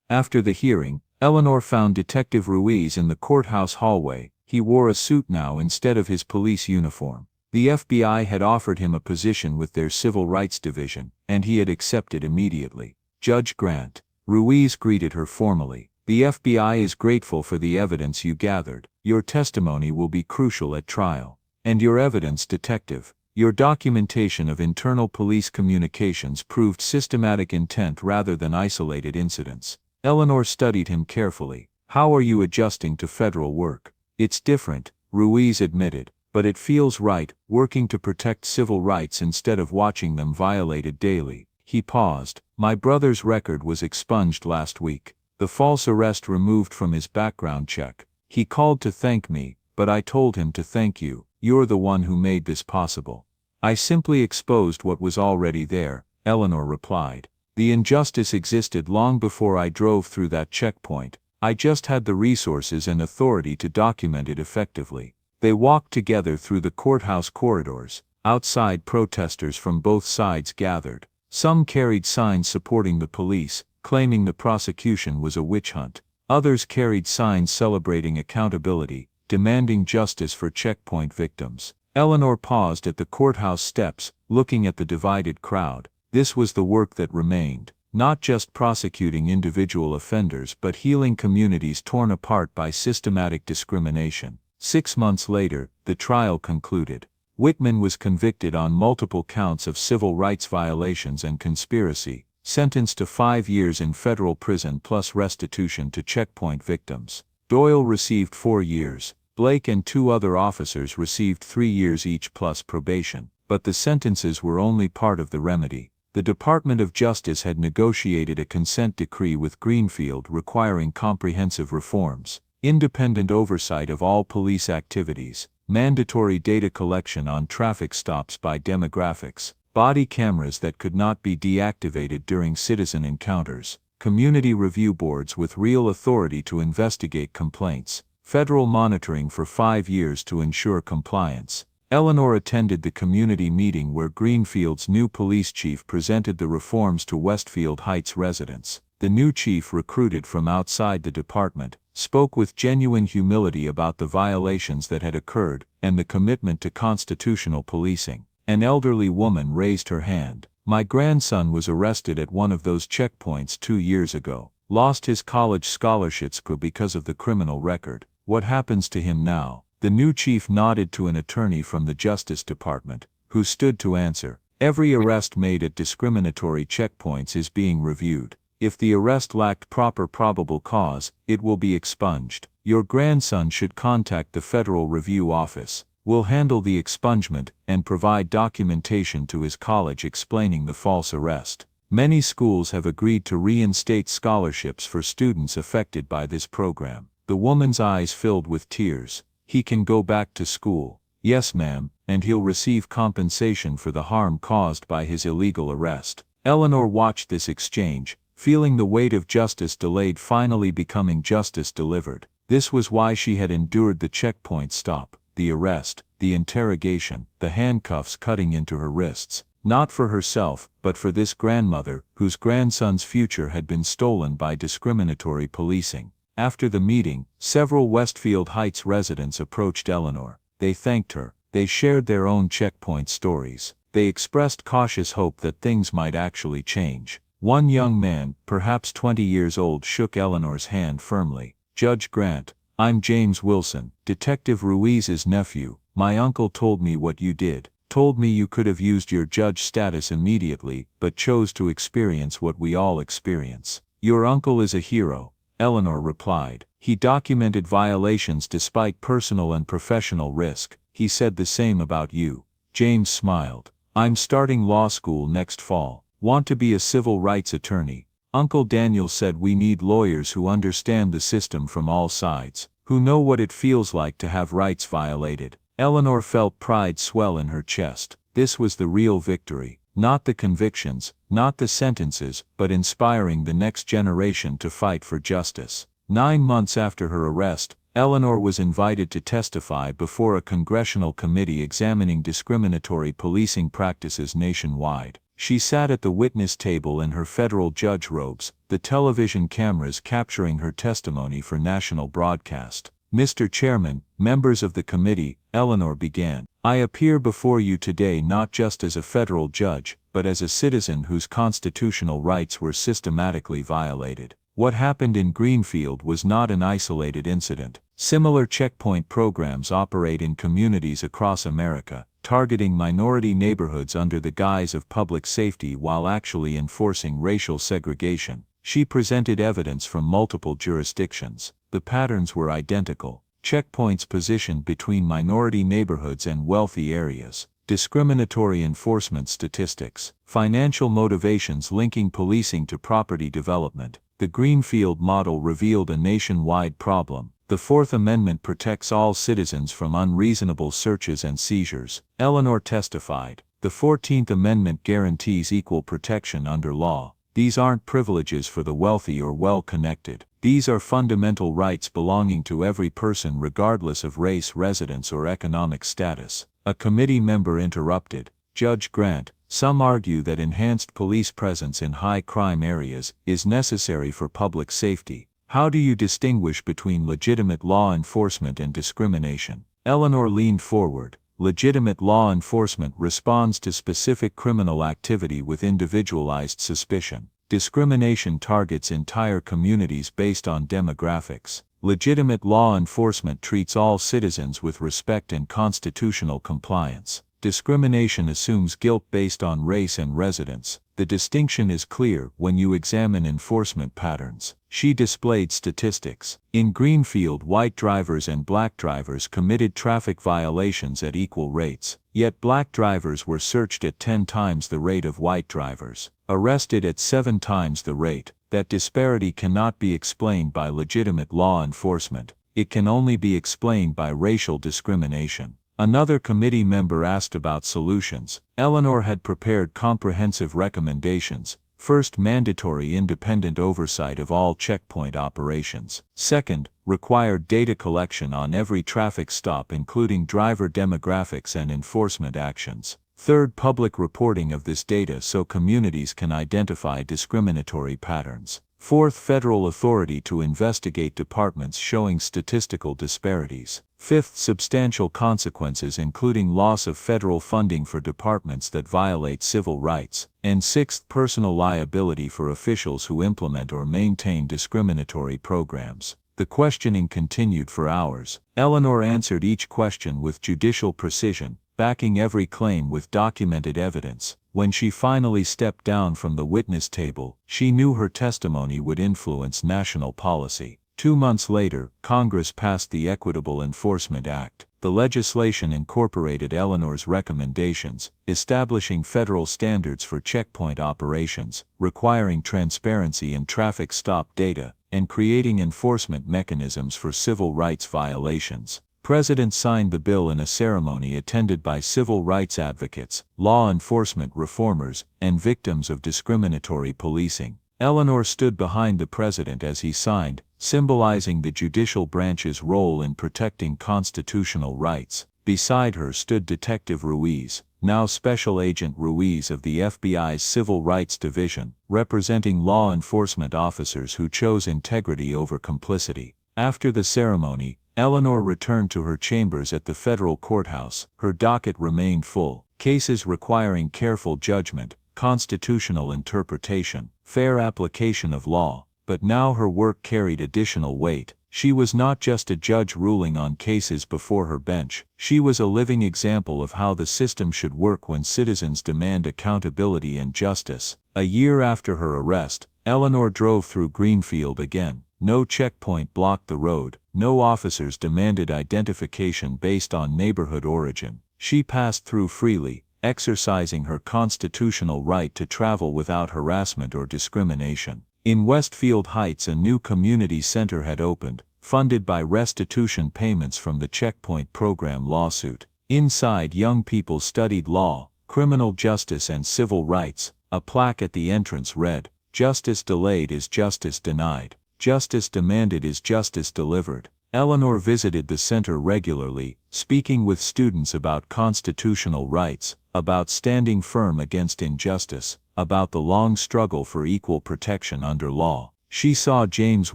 After the hearing, Eleanor found Detective Ruiz in the courthouse hallway. He wore a suit now instead of his police uniform. The FBI had offered him a position with their Civil Rights Division, and he had accepted immediately. Judge Grant. Ruiz greeted her formally. The FBI is grateful for the evidence you gathered. Your testimony will be crucial at trial. And your evidence, Detective. Your documentation of internal police communications proved systematic intent rather than isolated incidents. Eleanor studied him carefully. How are you adjusting to federal work? It's different, Ruiz admitted, but it feels right, working to protect civil rights instead of watching them violated daily. He paused. My brother's record was expunged last week. The false arrest removed from his background check. He called to thank me, but I told him to thank you. You're the one who made this possible. I simply exposed what was already there, Eleanor replied. The injustice existed long before I drove through that checkpoint. I just had the resources and authority to document it effectively. They walked together through the courthouse corridors. Outside, protesters from both sides gathered. Some carried signs supporting the police, claiming the prosecution was a witch hunt. Others carried signs celebrating accountability, demanding justice for checkpoint victims. Eleanor paused at the courthouse steps, looking at the divided crowd. This was the work that remained, not just prosecuting individual offenders but healing communities torn apart by systematic discrimination. 6 months later, the trial concluded. Whitman was convicted on multiple counts of civil rights violations and conspiracy, sentenced to 5 years in federal prison plus restitution to checkpoint victims. Doyle received 4 years. Blake and 2 other officers received 3 years each plus probation. But the sentences were only part of the remedy. The Department of Justice had negotiated a consent decree with Greenfield requiring comprehensive reforms, independent oversight of all police activities, mandatory data collection on traffic stops by demographics, body cameras that could not be deactivated during citizen encounters, community review boards with real authority to investigate complaints, federal monitoring for 5 years to ensure compliance. Eleanor attended the community meeting where Greenfield's new police chief presented the reforms to Westfield Heights residents. The new chief, recruited from outside the department, spoke with genuine humility about the violations that had occurred and the commitment to constitutional policing. An elderly woman raised her hand. My grandson was arrested at one of those checkpoints 2 years ago. Lost his college scholarships because of the criminal record. What happens to him now? The new chief nodded to an attorney from the Justice Department, who stood to answer. Every arrest made at discriminatory checkpoints is being reviewed. If the arrest lacked proper probable cause, it will be expunged. Your grandson should contact the Federal Review Office. We'll handle the expungement and provide documentation to his college explaining the false arrest. Many schools have agreed to reinstate scholarships for students affected by this program. The woman's eyes filled with tears. He can go back to school. Yes, ma'am, and he'll receive compensation for the harm caused by his illegal arrest. Eleanor watched this exchange, feeling the weight of justice delayed finally becoming justice delivered. This was why she had endured the checkpoint stop, the arrest, the interrogation, the handcuffs cutting into her wrists. Not for herself, but for this grandmother, whose grandson's future had been stolen by discriminatory policing. After the meeting, several Westfield Heights residents approached Eleanor. They thanked her. They shared their own checkpoint stories. They expressed cautious hope that things might actually change. One young man, perhaps 20 years old, shook Eleanor's hand firmly. Judge Grant, I'm James Wilson, Detective Ruiz's nephew. My uncle told me what you did. Told me you could have used your judge status immediately, but chose to experience what we all experience. Your uncle is a hero, Eleanor replied. He documented violations despite personal and professional risk. He said the same about you. James smiled. I'm starting law school next fall. Want to be a civil rights attorney. Uncle Daniel said we need lawyers who understand the system from all sides, who know what it feels like to have rights violated. Eleanor felt pride swell in her chest. This was the real victory. Not the convictions, not the sentences, but inspiring the next generation to fight for justice. 9 months after her arrest, Eleanor was invited to testify before a congressional committee examining discriminatory policing practices nationwide. She sat at the witness table in her federal judge robes, the television cameras capturing her testimony for national broadcast. Mr. Chairman, members of the committee, Eleanor began. I appear before you today not just as a federal judge, but as a citizen whose constitutional rights were systematically violated. What happened in Greenfield was not an isolated incident. Similar checkpoint programs operate in communities across America, targeting minority neighborhoods under the guise of public safety while actually enforcing racial segregation. She presented evidence from multiple jurisdictions. The patterns were identical. Checkpoints positioned between minority neighborhoods and wealthy areas. Discriminatory enforcement statistics. Financial motivations linking policing to property development. The Greenfield model revealed a nationwide problem. The Fourth Amendment protects all citizens from unreasonable searches and seizures. Eleanor testified. The 14th Amendment guarantees equal protection under law. These aren't privileges for the wealthy or well-connected. These are fundamental rights belonging to every person regardless of race, residence, or economic status. A committee member interrupted, Judge Grant, some argue that enhanced police presence in high-crime areas is necessary for public safety. How do you distinguish between legitimate law enforcement and discrimination? Eleanor leaned forward. Legitimate law enforcement responds to specific criminal activity with individualized suspicion. Discrimination targets entire communities based on demographics. Legitimate law enforcement treats all citizens with respect and constitutional compliance. Discrimination assumes guilt based on race and residence. The distinction is clear when you examine enforcement patterns. She displayed statistics. In Greenfield, white drivers and black drivers committed traffic violations at equal rates, yet black drivers were searched at 10 times the rate of white drivers, arrested at 7 times the rate. That disparity cannot be explained by legitimate law enforcement. It can only be explained by racial discrimination. Another committee member asked about solutions. Eleanor had prepared comprehensive recommendations. First, mandatory independent oversight of all checkpoint operations. Second, required data collection on every traffic stop including driver demographics and enforcement actions. Third, public reporting of this data so communities can identify discriminatory patterns. Fourth, federal authority to investigate departments showing statistical disparities. Fifth, substantial consequences including loss of federal funding for departments that violate civil rights. And sixth, personal liability for officials who implement or maintain discriminatory programs. The questioning continued for hours. Eleanor answered each question with judicial precision, backing every claim with documented evidence. When she finally stepped down from the witness table, she knew her testimony would influence national policy. 2 months later, Congress passed the Equitable Enforcement Act. The legislation incorporated Eleanor's recommendations, establishing federal standards for checkpoint operations, requiring transparency in traffic stop data, and creating enforcement mechanisms for civil rights violations. President signed the bill in a ceremony attended by civil rights advocates, law enforcement reformers, and victims of discriminatory policing. Eleanor stood behind the president as he signed, symbolizing the judicial branch's role in protecting constitutional rights. Beside her stood Detective Ruiz, now Special Agent Ruiz of the FBI's Civil Rights Division, representing law enforcement officers who chose integrity over complicity. After the ceremony, Eleanor returned to her chambers at the federal courthouse. Her docket remained full. Cases requiring careful judgment, constitutional interpretation, fair application of law. But now her work carried additional weight. She was not just a judge ruling on cases before her bench. She was a living example of how the system should work when citizens demand accountability and justice. A year after her arrest, Eleanor drove through Greenfield again. No checkpoint blocked the road. No officers demanded identification based on neighborhood origin. She passed through freely, exercising her constitutional right to travel without harassment or discrimination. In Westfield Heights, a new community center had opened, funded by restitution payments from the Checkpoint Program lawsuit. Inside, young people studied law, criminal justice, and civil rights. A plaque at the entrance read, "Justice delayed is justice denied. Justice demanded is justice delivered." Eleanor visited the center regularly, speaking with students about constitutional rights, about standing firm against injustice, about the long struggle for equal protection under law. She saw James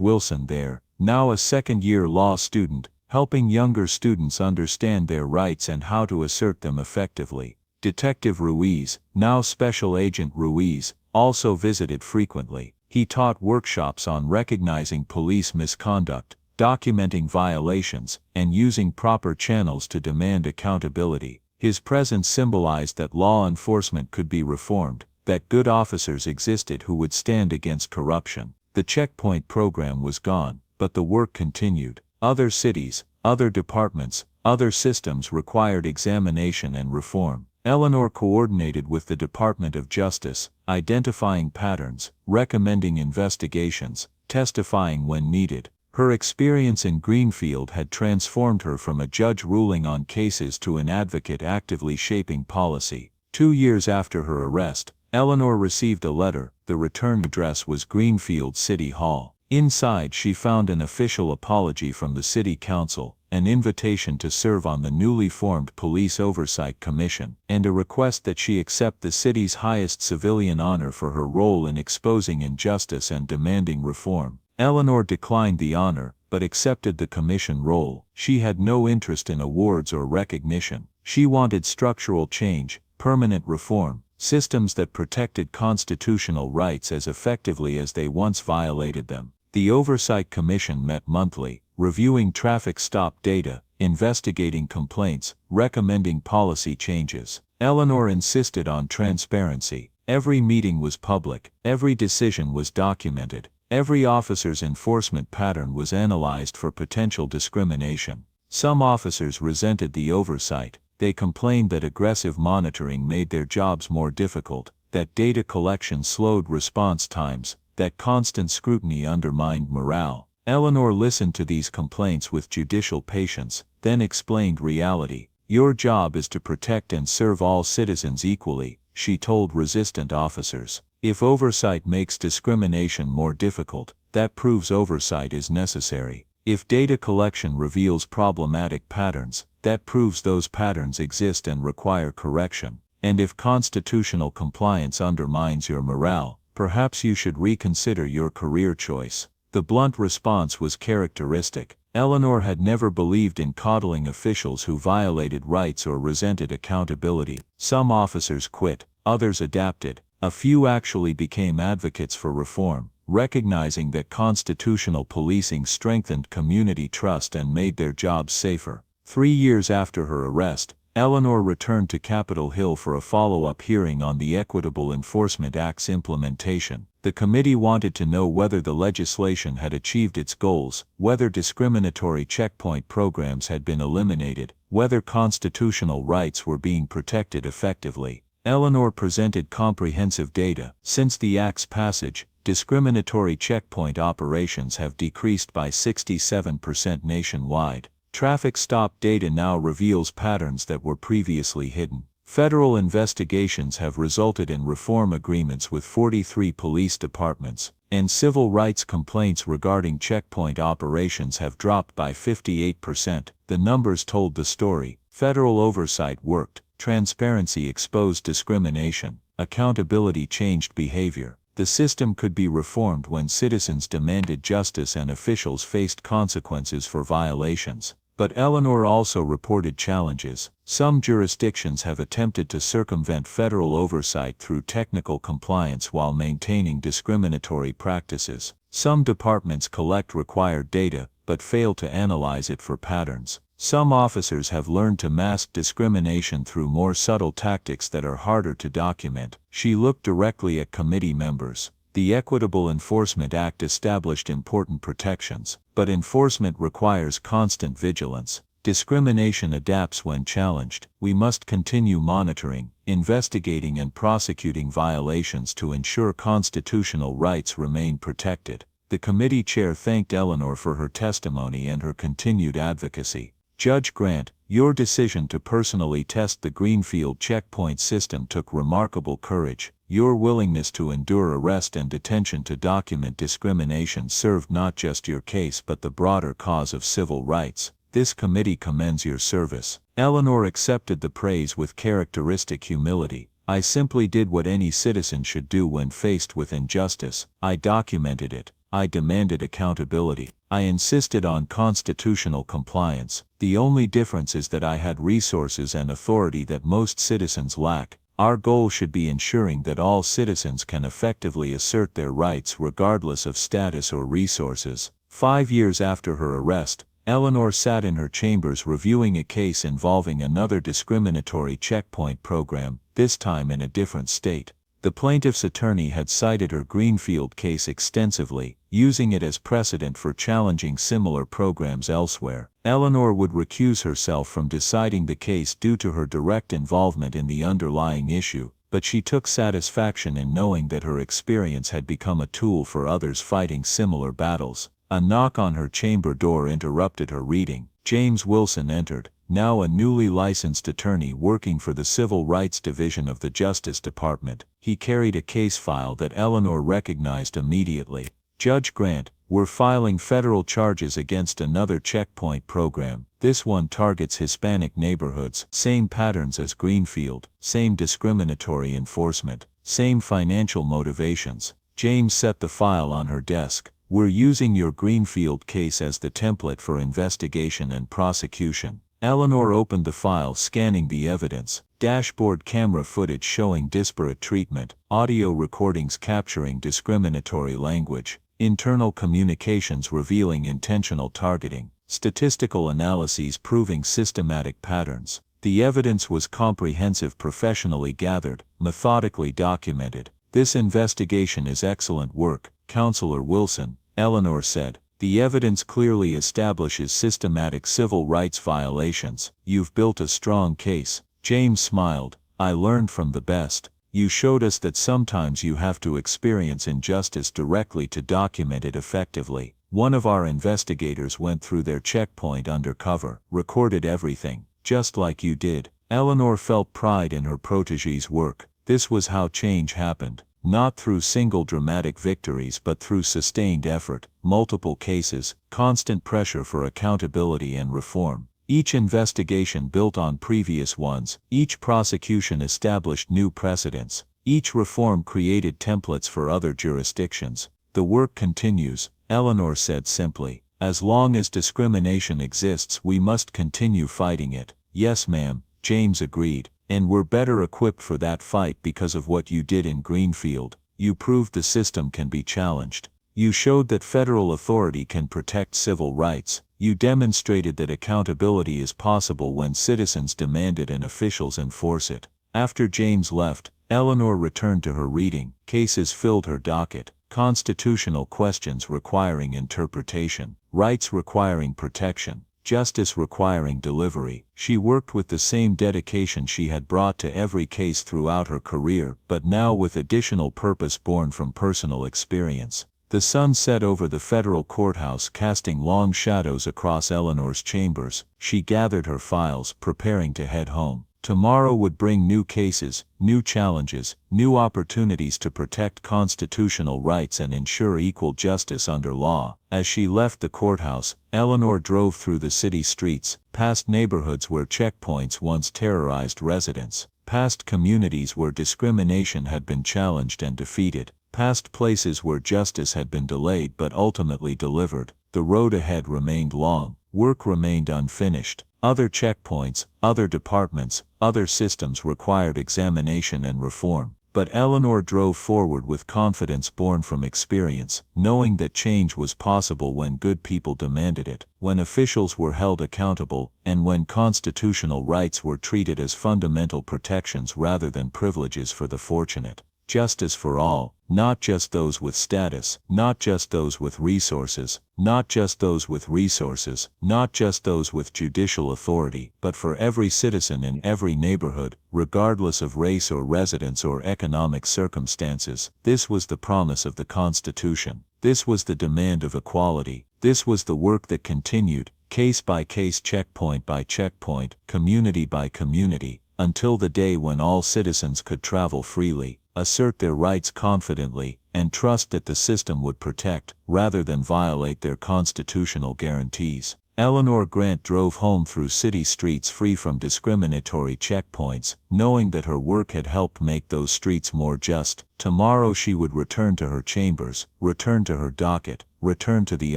Wilson there, now a second-year law student, helping younger students understand their rights and how to assert them effectively. Detective Ruiz, now Special Agent Ruiz, also visited frequently. He taught workshops on recognizing police misconduct, documenting violations, and using proper channels to demand accountability. His presence symbolized that law enforcement could be reformed, that good officers existed who would stand against corruption. The checkpoint program was gone, but the work continued. Other cities, other departments, other systems required examination and reform. Eleanor coordinated with the Department of Justice, identifying patterns, recommending investigations, testifying when needed. Her experience in Greenfield had transformed her from a judge ruling on cases to an advocate actively shaping policy. 2 years after her arrest, Eleanor received a letter. The return address was Greenfield City Hall. Inside she found an official apology from the city council, an invitation to serve on the newly formed Police Oversight Commission, and a request that she accept the city's highest civilian honor for her role in exposing injustice and demanding reform. Eleanor declined the honor, but accepted the commission role. She had no interest in awards or recognition. She wanted structural change, permanent reform, systems that protected constitutional rights as effectively as they once violated them. The Oversight Commission met monthly, reviewing traffic stop data, investigating complaints, recommending policy changes. Eleanor insisted on transparency. Every meeting was public, every decision was documented, every officer's enforcement pattern was analyzed for potential discrimination. Some officers resented the oversight. They complained that aggressive monitoring made their jobs more difficult, that data collection slowed response times, that constant scrutiny undermined morale. Eleanor listened to these complaints with judicial patience, then explained reality. Your job is to protect and serve all citizens equally, she told resistant officers. If oversight makes discrimination more difficult, that proves oversight is necessary. If data collection reveals problematic patterns, that proves those patterns exist and require correction. And if constitutional compliance undermines your morale, perhaps you should reconsider your career choice. The blunt response was characteristic. Eleanor had never believed in coddling officials who violated rights or resented accountability. Some officers quit, others adapted, a few actually became advocates for reform, recognizing that constitutional policing strengthened community trust and made their jobs safer. 3 years after her arrest, Eleanor returned to Capitol Hill for a follow-up hearing on the Equitable Enforcement Act's implementation. The committee wanted to know whether the legislation had achieved its goals, whether discriminatory checkpoint programs had been eliminated, whether constitutional rights were being protected effectively. Eleanor presented comprehensive data. Since the Act's passage, discriminatory checkpoint operations have decreased by 67% nationwide. Traffic stop data now reveals patterns that were previously hidden. Federal investigations have resulted in reform agreements with 43 police departments, and civil rights complaints regarding checkpoint operations have dropped by 58%. The numbers told the story. Federal oversight worked. Transparency exposed discrimination. Accountability changed behavior. The system could be reformed when citizens demanded justice and officials faced consequences for violations. But Eleanor also reported challenges. Some jurisdictions have attempted to circumvent federal oversight through technical compliance while maintaining discriminatory practices. Some departments collect required data, but fail to analyze it for patterns. Some officers have learned to mask discrimination through more subtle tactics that are harder to document. She looked directly at committee members. The Equitable Enforcement Act established important protections, but enforcement requires constant vigilance. Discrimination adapts when challenged. We must continue monitoring, investigating and prosecuting violations to ensure constitutional rights remain protected. The committee chair thanked Eleanor for her testimony and her continued advocacy. Judge Grant, your decision to personally test the Greenfield checkpoint system took remarkable courage. Your willingness to endure arrest and detention to document discrimination served not just your case but the broader cause of civil rights. This committee commends your service. Eleanor accepted the praise with characteristic humility. I simply did what any citizen should do when faced with injustice. I documented it. I demanded accountability. I insisted on constitutional compliance. The only difference is that I had resources and authority that most citizens lack. Our goal should be ensuring that all citizens can effectively assert their rights regardless of status or resources. 5 years after her arrest, Eleanor sat in her chambers reviewing a case involving another discriminatory checkpoint program, this time in a different state. The plaintiff's attorney had cited her Greenfield case extensively, using it as precedent for challenging similar programs elsewhere. Eleanor would recuse herself from deciding the case due to her direct involvement in the underlying issue, but she took satisfaction in knowing that her experience had become a tool for others fighting similar battles. A knock on her chamber door interrupted her reading. James Wilson entered, now a newly licensed attorney working for the Civil Rights Division of the Justice Department. He carried a case file that Eleanor recognized immediately. Judge Grant, We're filing federal charges against another checkpoint program. This one targets Hispanic neighborhoods. Same patterns as Greenfield, same discriminatory enforcement, same financial motivations. James set the file on her desk. We're using your Greenfield case as the template for investigation and prosecution. Eleanor opened the file, scanning the evidence. Dashboard camera footage showing disparate treatment, audio recordings capturing discriminatory language, internal communications revealing intentional targeting, statistical analyses proving systematic patterns. The evidence was comprehensive, professionally gathered, methodically documented. This investigation is excellent work, Counselor Wilson, Eleanor said. The evidence clearly establishes systematic civil rights violations. You've built a strong case. James smiled. I learned from the best. You showed us that sometimes you have to experience injustice directly to document it effectively. One of our investigators went through their checkpoint undercover, recorded everything, just like you did. Eleanor felt pride in her protégé's work. This was how change happened. Not through single dramatic victories but through sustained effort, multiple cases, constant pressure for accountability and reform. Each investigation built on previous ones, each prosecution established new precedents, each reform created templates for other jurisdictions. The work continues, Eleanor said simply. As long as discrimination exists, we must continue fighting it. Yes, ma'am, James agreed. And we're better equipped for that fight because of what you did in Greenfield. You proved the system can be challenged. You showed that federal authority can protect civil rights. You demonstrated that accountability is possible when citizens demand it and officials enforce it. After James left, Eleanor returned to her reading. Cases filled her docket. Constitutional questions requiring interpretation. Rights requiring protection. Justice requiring delivery. She worked with the same dedication she had brought to every case throughout her career, but now with additional purpose born from personal experience. The sun set over the federal courthouse, casting long shadows across Eleanor's chambers. She gathered her files, preparing to head home. Tomorrow would bring new cases, new challenges, new opportunities to protect constitutional rights and ensure equal justice under law. As she left the courthouse, Eleanor drove through the city streets, past neighborhoods where checkpoints once terrorized residents, past communities where discrimination had been challenged and defeated, past places where justice had been delayed but ultimately delivered. The road ahead remained long, work remained unfinished. Other checkpoints, other departments, other systems required examination and reform. But Eleanor drove forward with confidence born from experience, knowing that change was possible when good people demanded it, when officials were held accountable, and when constitutional rights were treated as fundamental protections rather than privileges for the fortunate. Justice for all, not just those with status, not just those with resources, not just those with resources, not just those with judicial authority, but for every citizen in every neighborhood, regardless of race or residence or economic circumstances. This was the promise of the Constitution. This was the demand of equality. This was the work that continued, case by case, checkpoint by checkpoint, community by community, until the day when all citizens could travel freely, assert their rights confidently, and trust that the system would protect, rather than violate their constitutional guarantees. Eleanor Grant drove home through city streets free from discriminatory checkpoints, knowing that her work had helped make those streets more just. Tomorrow she would return to her chambers, return to her docket, return to the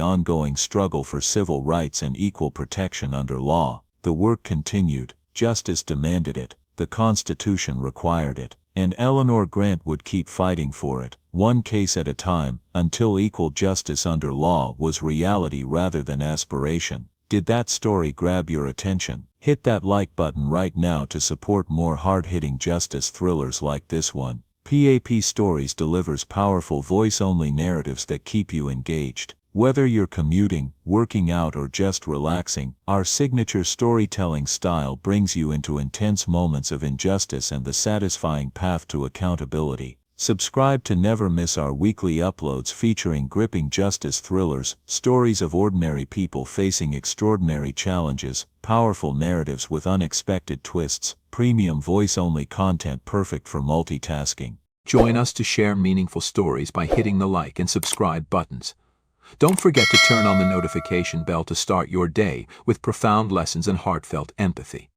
ongoing struggle for civil rights and equal protection under law. The work continued. Justice demanded it. The Constitution required it. And Eleanor Grant would keep fighting for it, one case at a time, until equal justice under law was reality rather than aspiration. Did that story grab your attention? Hit that like button right now to support more hard-hitting justice thrillers like this one. PAP Stories delivers powerful voice-only narratives that keep you engaged. Whether you're commuting, working out, or just relaxing, our signature storytelling style brings you into intense moments of injustice and the satisfying path to accountability. Subscribe to never miss our weekly uploads featuring gripping justice thrillers, stories of ordinary people facing extraordinary challenges, powerful narratives with unexpected twists, premium voice-only content perfect for multitasking. Join us to share meaningful stories by hitting the like and subscribe buttons. Don't forget to turn on the notification bell to start your day with profound lessons and heartfelt empathy.